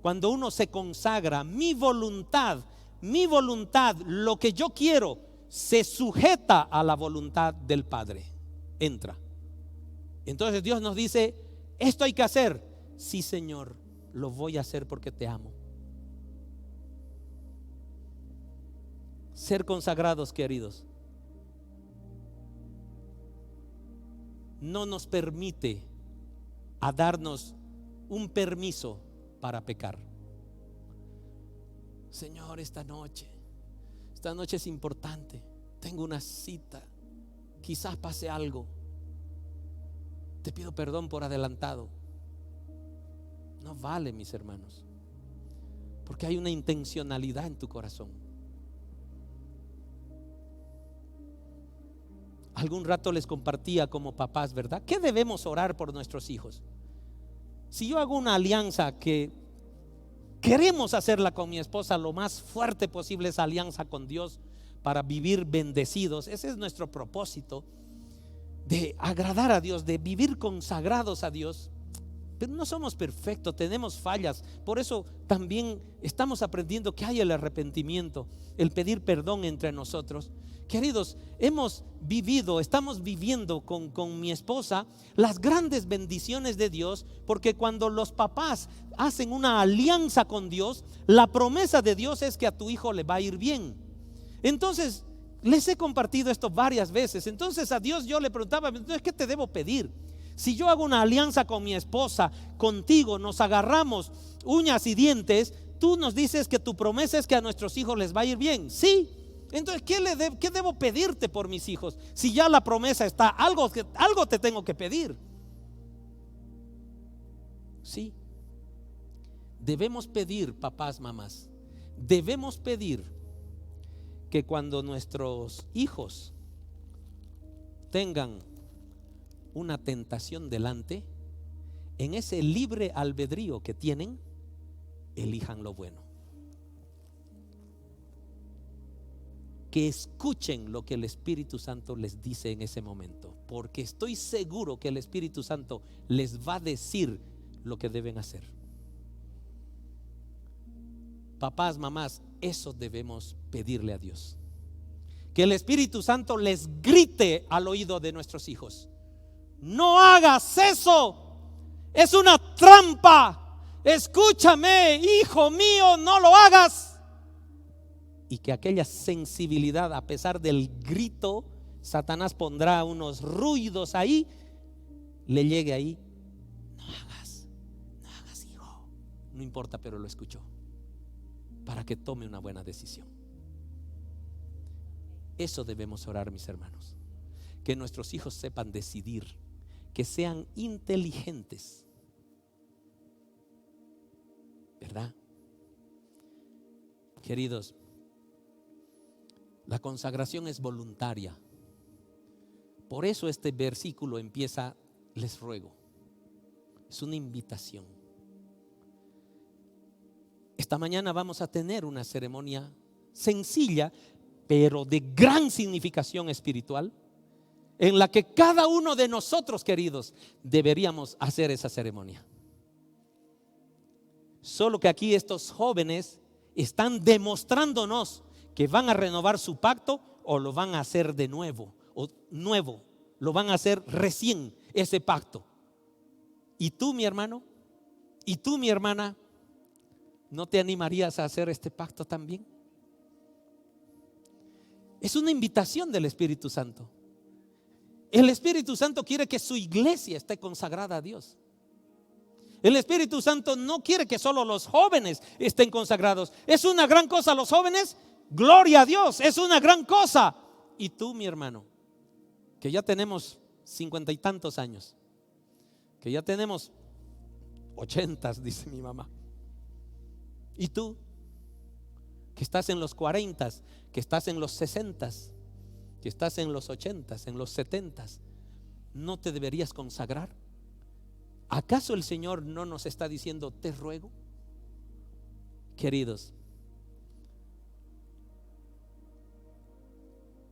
Cuando uno se consagra, mi voluntad, lo que yo quiero, se sujeta a la voluntad del Padre. Entra. Entonces Dios nos dice, esto hay que hacer. Sí, Señor, lo voy a hacer porque te amo. Ser consagrados, queridos, no nos permite a darnos un permiso para pecar. Señor, esta noche es importante, tengo una cita, quizás pase algo, te pido perdón por adelantado. No vale, mis hermanos, porque hay una intencionalidad en tu corazón. Algún rato les compartía como papás, ¿verdad? ¿Qué debemos orar por nuestros hijos? Si yo hago una alianza que queremos hacerla con mi esposa lo más fuerte posible, esa alianza con Dios para vivir bendecidos, ese es nuestro propósito, de agradar a Dios, de vivir consagrados a Dios. Pero no somos perfectos, tenemos fallas. Por eso también estamos aprendiendo que hay el arrepentimiento, el pedir perdón entre nosotros. Queridos, estamos viviendo con mi esposa las grandes bendiciones de Dios, porque cuando los papás hacen una alianza con Dios, la promesa de Dios es que a tu hijo le va a ir bien. Entonces, les he compartido esto varias veces. Entonces a Dios yo le preguntaba, entonces, ¿qué te debo pedir? Si yo hago una alianza con mi esposa, contigo, nos agarramos uñas y dientes, tú nos dices que tu promesa es que a nuestros hijos les va a ir bien. Sí. Entonces, ¿qué debo pedirte por mis hijos? Si ya la promesa está, algo te tengo que pedir. Sí. Debemos pedir, papás, mamás, debemos pedir que cuando nuestros hijos tengan una tentación delante, en ese libre albedrío que tienen, elijan lo bueno. Que escuchen lo que el Espíritu Santo les dice en ese momento, porque estoy seguro que el Espíritu Santo les va a decir lo que deben hacer. Papás, mamás, eso debemos pedirle a Dios. que el Espíritu Santo les grite al oído de nuestros hijos: no hagas eso, es una trampa, escúchame, hijo mío, no lo hagas. Y que aquella sensibilidad, a pesar del grito, Satanás pondrá unos ruidos ahí, le llegue ahí: no hagas, hijo. No importa, pero lo escuchó, para que tome una buena decisión. Eso debemos orar, mis hermanos, que nuestros hijos sepan decidir, que sean inteligentes, ¿verdad? Queridos, la consagración es voluntaria. Por eso este versículo empieza: les ruego. Es una invitación. Esta mañana vamos a tener una ceremonia sencilla, pero de gran significación espiritual, en la que cada uno de nosotros, queridos, deberíamos hacer esa ceremonia. Solo que aquí estos jóvenes están demostrándonos que van a renovar su pacto, o lo van a hacer de nuevo, o nuevo, lo van a hacer recién, ese pacto. Y tú, mi hermano, y tú, mi hermana, ¿no te animarías a hacer este pacto también? Es una invitación del Espíritu Santo. El Espíritu Santo quiere que su iglesia esté consagrada a Dios. El Espíritu Santo no quiere que solo los jóvenes estén consagrados. Es una gran cosa los jóvenes, gloria a Dios, es una gran cosa. Y tú, mi hermano, que ya tenemos 50 y tantos años, que ya tenemos 80, dice mi mamá. Y tú, que estás en los 40, que estás en los 60, que estás en los 80, en los 70, ¿no te deberías consagrar? ¿Acaso el Señor no nos está diciendo: te ruego? Queridos,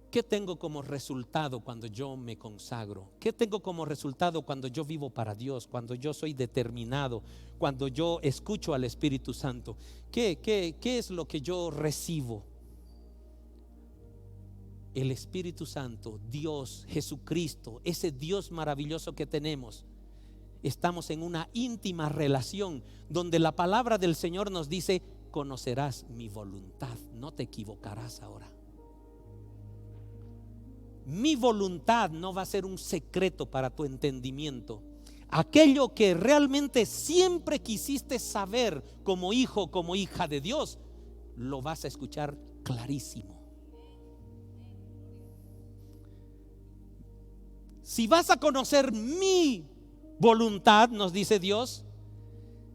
¿qué tengo como resultado cuando yo me consagro? ¿Qué tengo como resultado cuando yo vivo para Dios? Cuando yo soy determinado, cuando yo escucho al Espíritu Santo. ¿Qué es lo que yo recibo? El Espíritu Santo, Dios, Jesucristo, ese Dios maravilloso que tenemos. Estamos en una íntima relación donde la palabra del Señor nos dice: conocerás mi voluntad, no te equivocarás ahora. Mi voluntad no va a ser un secreto para tu entendimiento. Aquello que realmente siempre quisiste saber como hijo, como hija de Dios, lo vas a escuchar clarísimo. Si vas a conocer mi voluntad, nos dice Dios,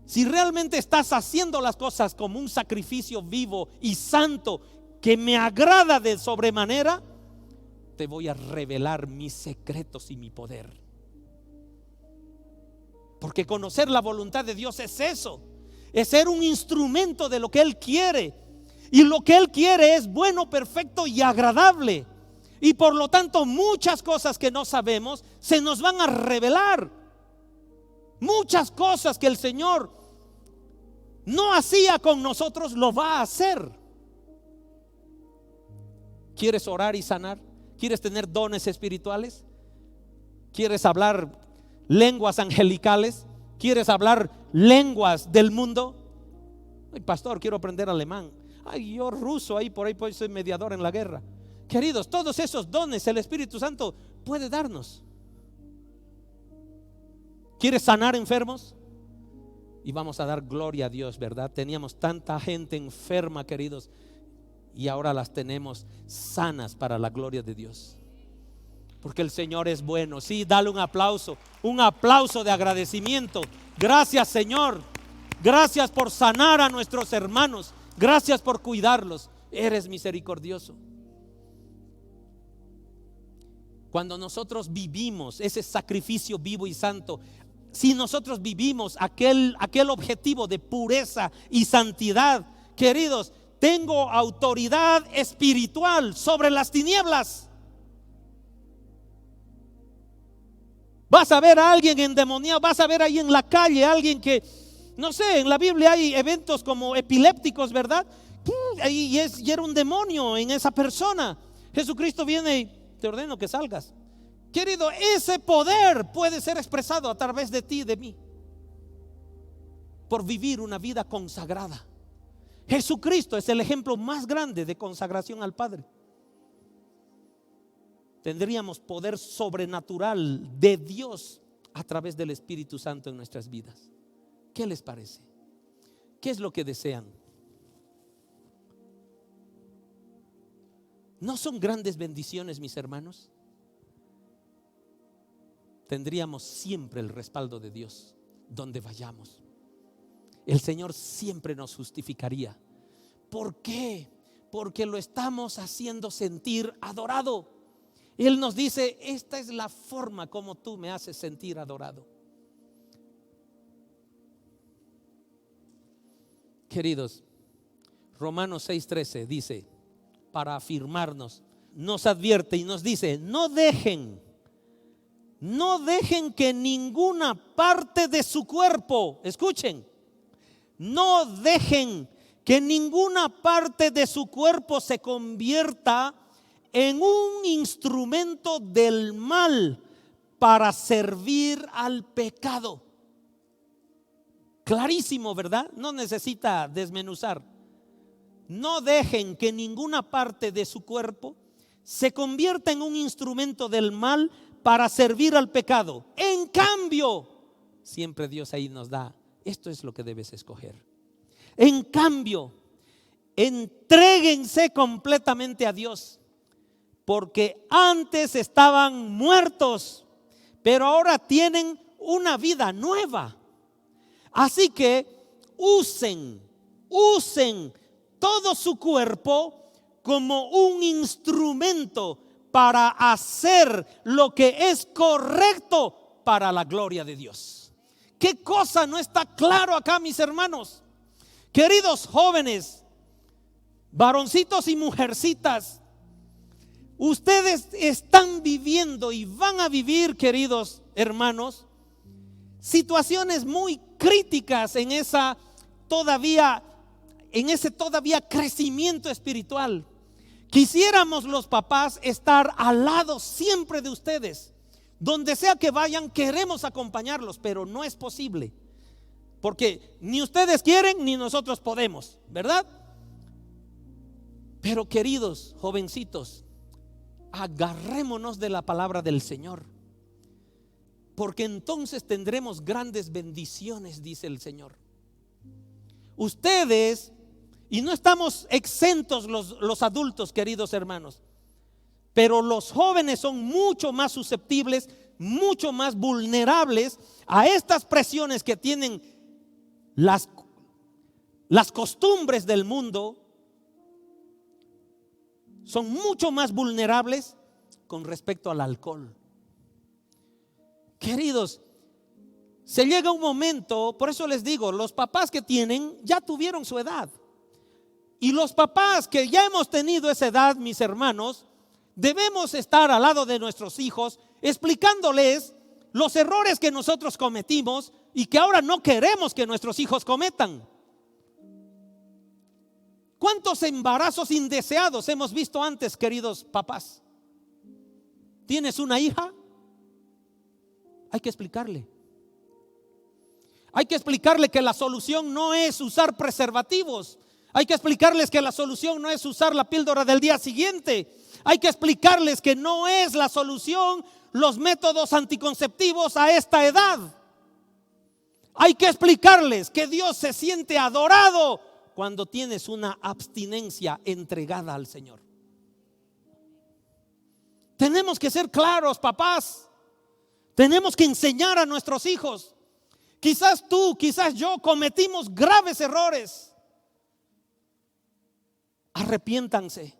si realmente estás haciendo las cosas como un sacrificio vivo y santo que me agrada de sobremanera, te voy a revelar mis secretos y mi poder. Porque conocer la voluntad de Dios es eso, es ser un instrumento de lo que Él quiere. Y lo que Él quiere es bueno, perfecto y agradable. Y por lo tanto muchas cosas que no sabemos se nos van a revelar. Muchas cosas que el Señor no hacía con nosotros, lo va a hacer. ¿Quieres orar y sanar? ¿Quieres tener dones espirituales? ¿Quieres hablar lenguas angelicales? ¿Quieres hablar lenguas del mundo? Ay, pastor, quiero aprender alemán. Ay, yo ruso, ahí por ahí pues soy mediador en la guerra. Queridos, todos esos dones el Espíritu Santo puede darnos. ¿Quieres sanar enfermos? Y vamos a dar gloria a Dios, ¿verdad? Teníamos tanta gente enferma, queridos, y ahora las tenemos sanas para la gloria de Dios. Porque el Señor es bueno. Sí, dale un aplauso de agradecimiento. Gracias, Señor. Gracias por sanar a nuestros hermanos. Gracias por cuidarlos. Eres misericordioso. Cuando nosotros vivimos ese sacrificio vivo y santo, si nosotros vivimos aquel objetivo de pureza y santidad, queridos, tengo autoridad espiritual sobre las tinieblas. Vas a ver a alguien endemoniado, vas a ver ahí en la calle a alguien que, no sé, en la Biblia hay eventos como epilépticos, ¿verdad? Y era un demonio en esa persona. Jesucristo viene y te ordeno que salgas. Querido, ese poder puede ser expresado a través de ti y de mí, por vivir una vida consagrada. Jesucristo es el ejemplo más grande de consagración al Padre. Tendríamos poder sobrenatural de Dios a través del Espíritu Santo en nuestras vidas. ¿Qué les parece? ¿Qué es lo que desean? ¿No son grandes bendiciones, mis hermanos? Tendríamos siempre el respaldo de Dios donde vayamos. El Señor siempre nos justificaría. ¿Por qué? Porque lo estamos haciendo sentir adorado. Él nos dice: esta es la forma como tú me haces sentir adorado. Queridos, Romanos 6:13 dice, para afirmarnos, nos advierte y nos dice: no dejen que ninguna parte de su cuerpo, escuchen, no dejen que ninguna parte de su cuerpo se convierta en un instrumento del mal para servir al pecado. Clarísimo, ¿verdad? No necesita desmenuzar. No dejen que ninguna parte de su cuerpo se convierta en un instrumento del mal para servir al pecado. En cambio, siempre Dios ahí nos da: esto es lo que debes escoger. En cambio, entréguense completamente a Dios, porque antes estaban muertos, pero ahora tienen una vida nueva. Así que usen todo su cuerpo como un instrumento para hacer lo que es correcto para la gloria de Dios. ¿Qué cosa no está claro acá, mis hermanos? Queridos jóvenes, varoncitos y mujercitas, ustedes están viviendo y van a vivir, queridos hermanos, situaciones muy críticas en ese todavía crecimiento espiritual. Quisiéramos los papás estar al lado siempre de ustedes. Donde sea que vayan, queremos acompañarlos, pero no es posible, porque ni ustedes quieren ni nosotros podemos, ¿verdad? Pero queridos jovencitos, agarrémonos de la palabra del Señor, porque entonces tendremos grandes bendiciones, dice el Señor. Ustedes, y no estamos exentos los adultos, queridos hermanos, pero los jóvenes son mucho más susceptibles, mucho más vulnerables a estas presiones que tienen las costumbres del mundo. Son mucho más vulnerables con respecto al alcohol. Queridos, se llega un momento, por eso les digo, los papás que tienen ya tuvieron su edad, y los papás que ya hemos tenido esa edad, mis hermanos, debemos estar al lado de nuestros hijos, explicándoles los errores que nosotros cometimos y que ahora no queremos que nuestros hijos cometan. ¿Cuántos embarazos indeseados hemos visto antes, queridos papás? ¿Tienes una hija? Hay que explicarle. Hay que explicarle que la solución no es usar preservativos. Hay que explicarles que la solución no es usar la píldora del día siguiente. Hay que explicarles que no es la solución los métodos anticonceptivos a esta edad. Hay que explicarles que Dios se siente adorado cuando tienes una abstinencia entregada al Señor. Tenemos que ser claros, papás. Tenemos que enseñar a nuestros hijos. Quizás tú, quizás yo cometimos graves errores. Arrepiéntanse.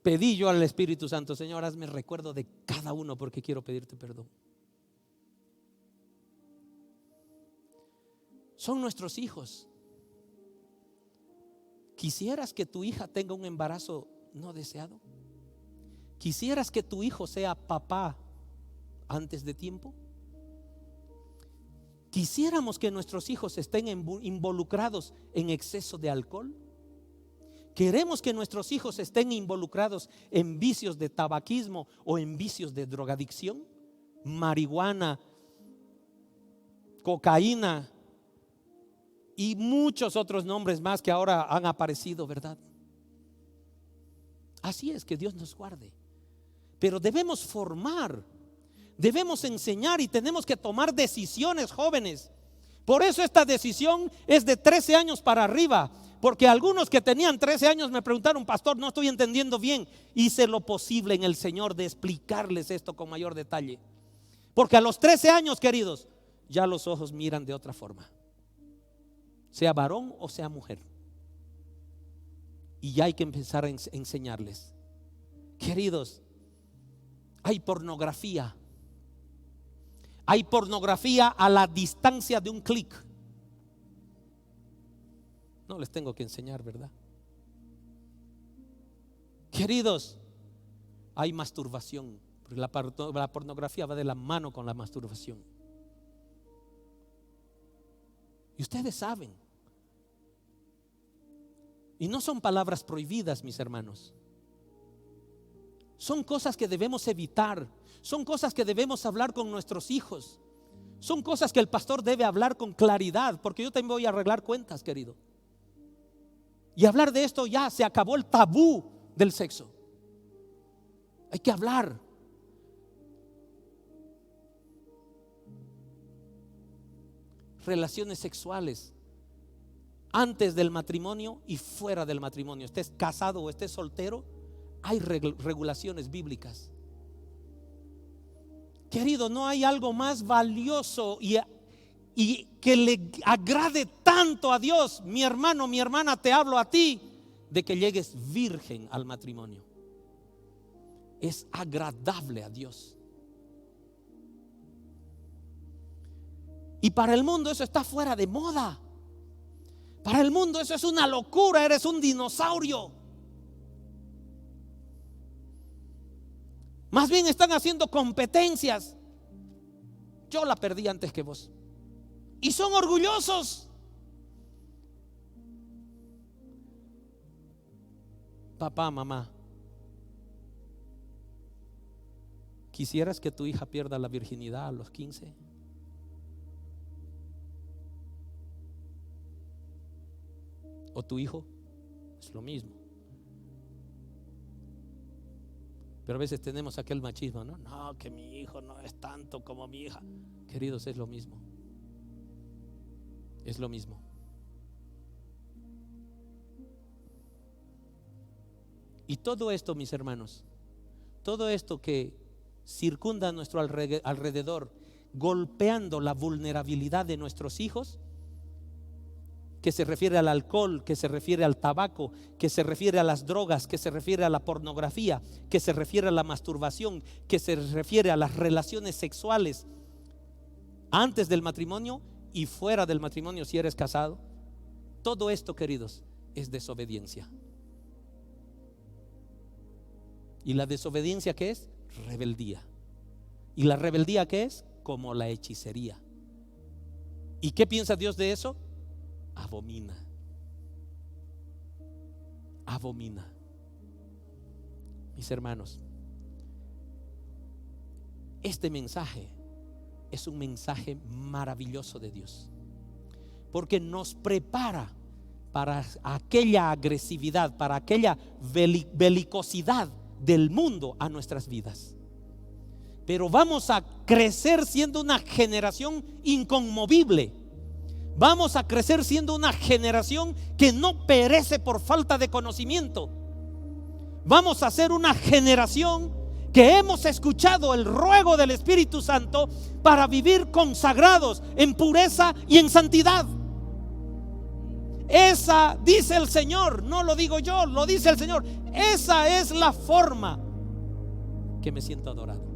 Pedí yo al Espíritu Santo: Señor, hazme recuerdo de cada uno, porque quiero pedirte perdón. Son nuestros hijos. ¿Quisieras que tu hija tenga un embarazo no deseado? ¿Quisieras que tu hijo sea papá antes de tiempo? ¿Quisiéramos que nuestros hijos estén involucrados en exceso de alcohol? ¿Queremos que nuestros hijos estén involucrados en vicios de tabaquismo o en vicios de drogadicción? Marihuana, cocaína y muchos otros nombres más que ahora han aparecido, ¿verdad? Así es, que Dios nos guarde. Pero debemos formar, debemos enseñar y tenemos que tomar decisiones, jóvenes. Por eso esta decisión es de 13 años para arriba. Porque algunos que tenían 13 años me preguntaron: pastor, no estoy entendiendo bien. Hice lo posible en el Señor de explicarles esto con mayor detalle. Porque a los 13 años, queridos, ya los ojos miran de otra forma, sea varón o sea mujer. Y ya hay que empezar a enseñarles. Queridos, hay pornografía. Hay pornografía a la distancia de un clic. No les tengo que enseñar, ¿verdad? Queridos, hay masturbación. La pornografía va de la mano con la masturbación. Y ustedes saben. Y no son palabras prohibidas, mis hermanos. Son cosas que debemos evitar. Son cosas que debemos hablar con nuestros hijos. Son cosas que el pastor debe hablar con claridad. Porque yo también voy a arreglar cuentas, querido. Y hablar de esto, ya se acabó el tabú del sexo. Hay que hablar. Relaciones sexuales antes del matrimonio y fuera del matrimonio. Estés casado o estés soltero, hay regulaciones bíblicas. Querido, no hay algo más valioso y que le agrade tanto a Dios. Mi hermano, mi hermana, te hablo a ti de que llegues virgen al matrimonio. Es agradable a Dios. Y para el mundo eso está fuera de moda. Para el mundo eso es una locura. Eres un dinosaurio. Más bien están haciendo competencias. Yo la perdí antes que vos. Y son orgullosos. Papá, mamá, ¿quisieras que tu hija pierda la virginidad a los 15? ¿O tu hijo? Es lo mismo. Pero a veces tenemos aquel machismo, ¿no? No, que mi hijo no es tanto como mi hija. Queridos, es lo mismo. Es lo mismo. Y todo esto, mis hermanos, todo esto que circunda a nuestro alrededor, golpeando la vulnerabilidad de nuestros hijos, que se refiere al alcohol, que se refiere al tabaco, que se refiere a las drogas, que se refiere a la pornografía, que se refiere a la masturbación, que se refiere a las relaciones sexuales antes del matrimonio y fuera del matrimonio si eres casado. Todo esto, queridos, es desobediencia. ¿Y la desobediencia qué es? Rebeldía. ¿Y la rebeldía qué es? Como la hechicería. ¿Y qué piensa Dios de eso? Abomina. Abomina. Mis hermanos, este mensaje es un mensaje maravilloso de Dios, porque nos prepara para aquella agresividad, para aquella belicosidad del mundo a nuestras vidas. Pero vamos a crecer siendo una generación inconmovible. Vamos a crecer siendo una generación que no perece por falta de conocimiento. Vamos a ser una generación que hemos escuchado el ruego del Espíritu Santo para vivir consagrados en pureza y en santidad. Esa, dice el Señor, no lo digo yo, lo dice el Señor. Esa es la forma que me siento adorado.